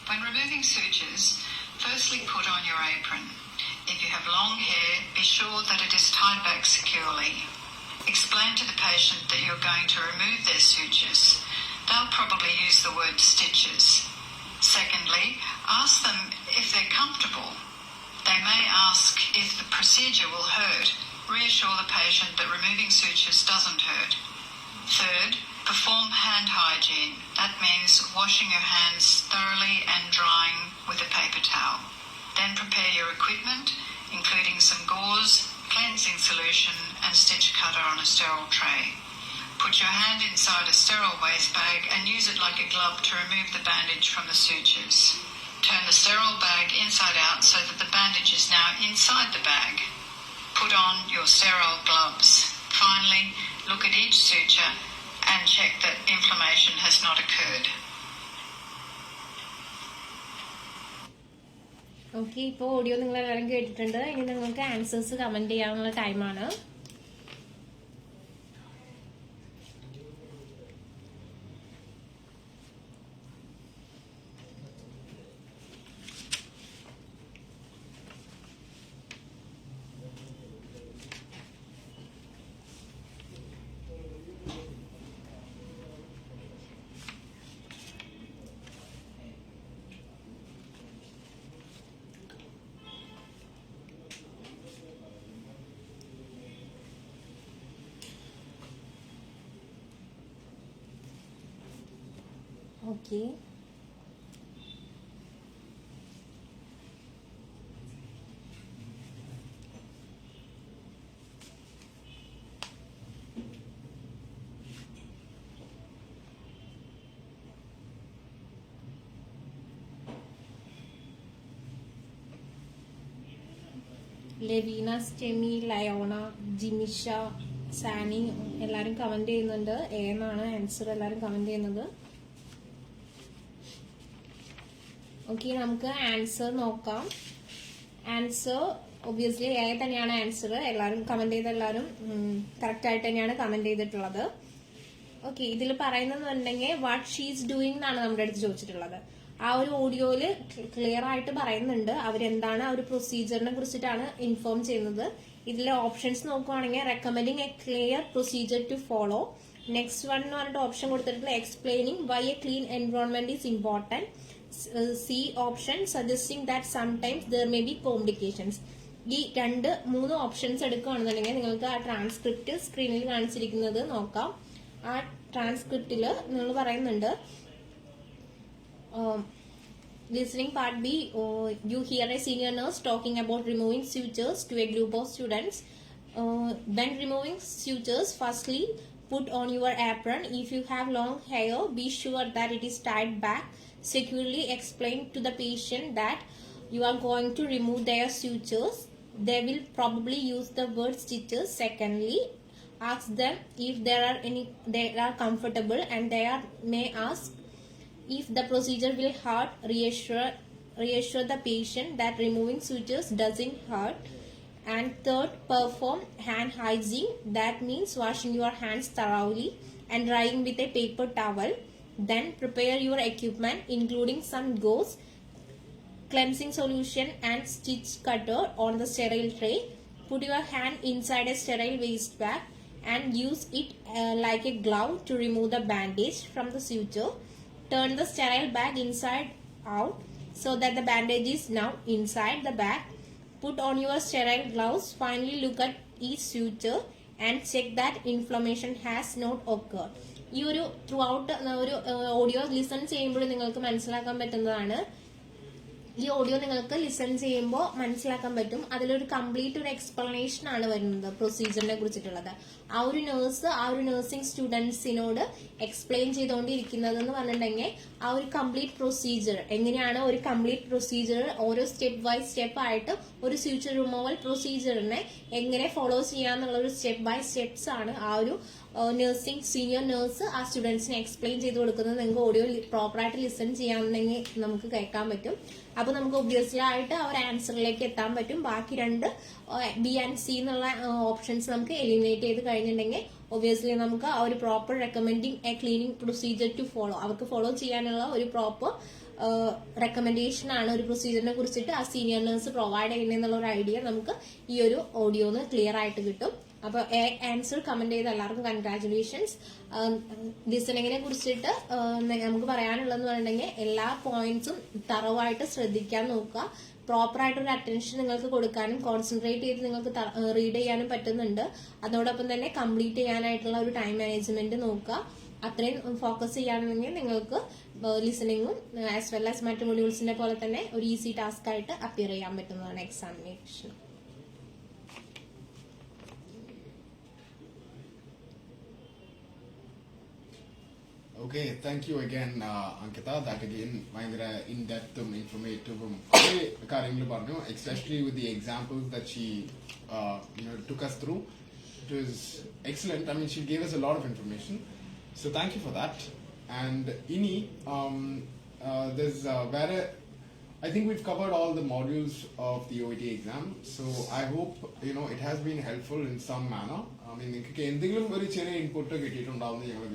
Speaker 5: When removing sutures, firstly put on your apron. If you have long hair, be sure that it is tied back securely. Explain to the patient that you're going to remove their sutures they'll probably use the word stitches. Secondly, ask them if they're comfortable. They may ask if the procedure will hurt. Reassure the patient that removing sutures doesn't hurt. Third, perform hand hygiene. That means washing your hands thoroughly and drying with a paper towel. Then prepare your equipment, including some gauze, cleansing solution and stitch cutter on a sterile tray. Put your hand inside a sterile waste bag and use it like a glove to remove the bandage from the sutures. Turn the sterile bag inside out so that the bandage is now inside the bag. Put on your sterile gloves. Finally, look at each suture and check that inflammation has not occurred.
Speaker 2: Okay, ഇപ്പോൾ audio നിങ്ങളെല്ലാവരും കേട്ടിട്ടുണ്ട്. ഇനി നിങ്ങൾക്ക് answers comment ചെയ്യാനുള്ള ടൈമാണ്. Okay, ലെവീന, STEMI, ലയോണ, Jimisha, സാനി എല്ലാവരും comment ചെയ്യുന്നുണ്ട്. എന്നാണ് ആൻസർ എല്ലാവരും കമന്റ് ചെയ്യുന്നത്. ഓക്കെ, നമുക്ക് ആൻസർ നോക്കാം. ആൻസർ ഒബ്വിയസ്ലി എ തന്നെയാണ് ആൻസർ. എല്ലാവരും കമന്റ് ചെയ്ത എല്ലാവരും കറക്റ്റ് ആയിട്ട് തന്നെയാണ് കമന്റ് ചെയ്തിട്ടുള്ളത്. ഓക്കെ, ഇതിൽ പറയുന്നതെന്നുണ്ടെങ്കിൽ വാട്ട് ഷീസ് ഡൂയിങ് എന്നാണ് നമ്മുടെ അടുത്ത് ചോദിച്ചിട്ടുള്ളത്. ആ ഒരു ഓഡിയോയില് ക്ലിയർ ആയിട്ട് പറയുന്നുണ്ട് അവരെന്താണ് ആ ഒരു പ്രൊസീജിയറിനെ കുറിച്ചിട്ടാണ് ഇൻഫോം ചെയ്യുന്നത്. ഇതിലെ ഓപ്ഷൻസ് നോക്കുവാണെങ്കിൽ recommending a clear procedure to follow. Next one എന്ന് പറഞ്ഞിട്ട് ഓപ്ഷൻ കൊടുത്തിട്ടുള്ള explaining why a clean environment is important. C option suggesting that sometimes there may be complications. ഈ മൂന്ന് ഓപ്ഷൻസ് എടുക്കുകയാണെന്നുണ്ടെങ്കിൽ നിങ്ങൾക്ക് ആ ട്രാൻസ്ക്രിപ്റ്റ് സ്ക്രീനിൽ കാണിച്ചിരിക്കുന്നത് നോക്കാം. ആ ട്രാൻസ്ക്രിപ്റ്റില് നിങ്ങൾ പറയുന്നുണ്ട് listening part B, you hear a senior nurse talking about removing sutures to a group of students. When removing sutures, firstly put on your apron. If you have long hair, be sure that it is tied back securely. Explain to the patient that you are going to remove their sutures. They will probably use the word stitches. Secondly, ask them if they are comfortable, and may ask if the procedure will hurt. Reassure the patient that removing sutures doesn't hurt. And third, perform hand hygiene. That means washing your hands thoroughly and drying with a paper towel. Then prepare your equipment, including some gauze, cleansing solution and stitch cutter on the sterile tray. Put your hand inside a sterile waste bag and use it like a glove to remove the bandage from the suture. Turn the sterile bag inside out so that the bandage is now inside the bag. Put on your sterile gloves. Finally, look at each suture and check that inflammation has not occurred. ഈ ഒരു through out ഒരു audio listen ചെയ്യുമ്പോൾ നിങ്ങൾക്ക് മനസ്സിലാക്കാൻ പറ്റുന്നതാണ്. ഈ audio നിങ്ങൾക്ക് listen ചെയ്യുമ്പോൾ മനസ്സിലാക്കാൻ പറ്റും. അതിലൊരു കംപ്ലീറ്റ് ഒരു എക്സ്പ്ലനേഷൻ ആണ് വരുന്നത് പ്രൊസീജിയറിനെ കുറിച്ചിട്ടുള്ളത്. ആ ഒരു നേഴ്സ് ആ ഒരു നഴ്സിംഗ് സ്റ്റുഡൻസിനോട് എക്സ്പ്ലെയിൻ ചെയ്തുകൊണ്ടിരിക്കുന്നത് എന്ന് പറഞ്ഞിട്ടുണ്ടെങ്കിൽ ആ ഒരു കംപ്ലീറ്റ് പ്രൊസീജിയർ എങ്ങനെയാണ് ഒരു കംപ്ലീറ്റ് പ്രൊസീജിയർ ഓരോ സ്റ്റെപ്പ് ബൈ സ്റ്റെപ്പ് ആയിട്ട് ഒരു സ്യൂച്ചർ റിമൂവൽ പ്രൊസീജിയറിനെ എങ്ങനെ ഫോളോ ചെയ്യാന്നുള്ള ഒരു സ്റ്റെപ്പ് ബൈ സ്റ്റെപ്സ് ആണ് ആ ഒരു നഴ്സിംഗ് സീനിയർ നഴ്സ് ആ സ്റ്റുഡൻസിനെ എക്സ്പ്ലെയിൻ ചെയ്ത് കൊടുക്കുന്നത്. നിങ്ങൾക്ക് ഓഡിയോ പ്രോപ്പറായിട്ട് ലിസൺ ചെയ്യാന്നുണ്ടെങ്കിൽ നമുക്ക് കേൾക്കാൻ പറ്റും. അപ്പൊ നമുക്ക് ഒബ്വിയസ്ലി ആയിട്ട് ആ ഒരു ആൻസറിലേക്ക് എത്താൻ പറ്റും. ബാക്കി രണ്ട് ബി ആൻഡ് സി എന്നുള്ള ഓപ്ഷൻസ് നമുക്ക് എലിമിനേറ്റ് ചെയ്ത് കഴിഞ്ഞിട്ടുണ്ടെങ്കിൽ ഒബ്വിയസ്ലി നമുക്ക് ആ ഒരു proper recommending a cleaning procedure to follow അവർക്ക് ഫോളോ ചെയ്യാനുള്ള ഒരു പ്രോപ്പർ റെക്കമെൻഡേഷൻ ആണ് ഒരു പ്രൊസീജിയറിനെ കുറിച്ചിട്ട് ആ സീനിയർ നഴ്സ് പ്രൊവൈഡ് ചെയ്യുന്നതെന്നുള്ള ഒരു ഐഡിയ നമുക്ക് ഈ ഒരു ഓഡിയോന്ന് ക്ലിയർ ആയിട്ട് കിട്ടും. അപ്പോൾ ആൻസർ കമന്റ് ചെയ്ത എല്ലാവർക്കും കൺഗ്രാറ്റുലേഷൻസ്. ലിസണിങ്ങിനെ കുറിച്ചിട്ട് നമുക്ക് പറയാനുള്ളതെന്ന് പറഞ്ഞിട്ടുണ്ടെങ്കിൽ എല്ലാ പോയിന്റ്സും തറവായിട്ട് ശ്രദ്ധിക്കാൻ നോക്കുക. പ്രോപ്പറായിട്ടൊരു അറ്റൻഷൻ നിങ്ങൾക്ക് കൊടുക്കാനും കോൺസെൻട്രേറ്റ് ചെയ്ത് നിങ്ങൾക്ക് റീഡ് ചെയ്യാനും പറ്റുന്നുണ്ട്. അതോടൊപ്പം തന്നെ കംപ്ലീറ്റ് ചെയ്യാനായിട്ടുള്ള ഒരു ടൈം മാനേജ്മെന്റ് നോക്കുക. അത്രയും ഫോക്കസ് ചെയ്യുകയാണെങ്കിൽ നിങ്ങൾക്ക് ലിസണിങ്ങും ആസ് വെൽ ആസ് മറ്റു മൊഡ്യൂൾസിന്റെ പോലെ തന്നെ ഒരു ഈസി ടാസ്ക് ആയിട്ട് അപ്പിയർ ചെയ്യാൻ പറ്റുന്നതാണ് examination.
Speaker 1: Okay, thank you again, Ankita. That again, ഭയങ്കര in-depth informative കാര്യങ്ങൾ പറഞ്ഞു, especially with the examples that she took us through. It was excellent. I mean, she gave us a lot of information. So thank you for that. And Ini, there's I think we've covered all the modules of the OET exam. So I hope it has been helpful in some manner. I mean, നിങ്ങൾക്ക് എന്തെങ്കിലും ഒരു ചെറിയ input കിട്ടിയിട്ടുണ്ടാവുമെന്ന് ഞങ്ങൾ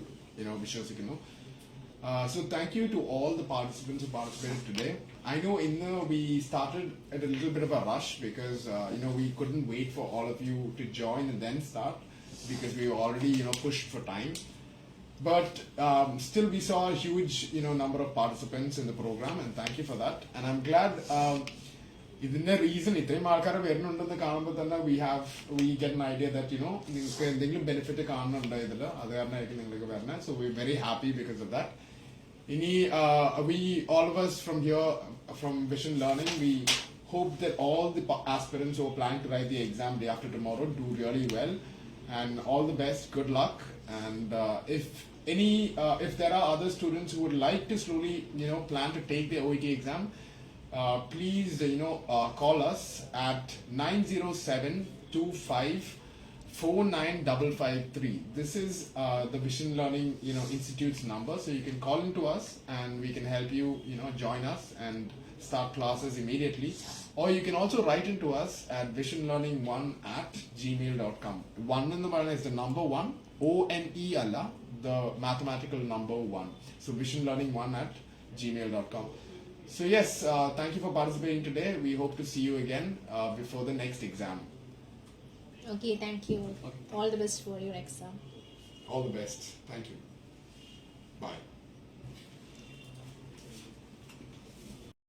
Speaker 1: വിശ്വസിക്കുന്നു. So thank you to all the participants who participated today. I know we started at a little bit of a rush because we couldn't wait for all of you to join and then start because we were already pushed for time. But still we saw a huge number of participants in the program, and thank you for that. And I'm glad ഇതിന്റെ reason ഇത്രയും ആൾക്കാർ വരുന്നുണ്ടെന്ന് കാണുമ്പോൾ തന്നെ we get an idea that നിങ്ങൾക്ക് എന്തെങ്കിലും benefit കാണുന്നുണ്ട് ഇതിൽ, അത് കാരണമായിരിക്കും നിങ്ങൾക്ക് വരുന്നത്. So we're very happy because of that. ഇനി we all of us from here from Vision Learning, we hope that all the aspirants who are planning to write the exam day after tomorrow do really well, and all the best, good luck. And if there are other students who would like to slowly plan to take the OET exam, please call us at 907-25-49553. This is the Vision Learning Institute's number, so you can call into us and we can help you join us and start classes immediately. Or you can also write into us at visionlearning1@gmail.com. 1 in the is the number 1, ONE alla, the mathematical number 1. So visionlearning1@gmail.com. So yes, thank you for participating today. We hope to see you again before the next exam.
Speaker 2: Okay, thank you. All the best for your exam.
Speaker 1: All the best. Thank you. Bye.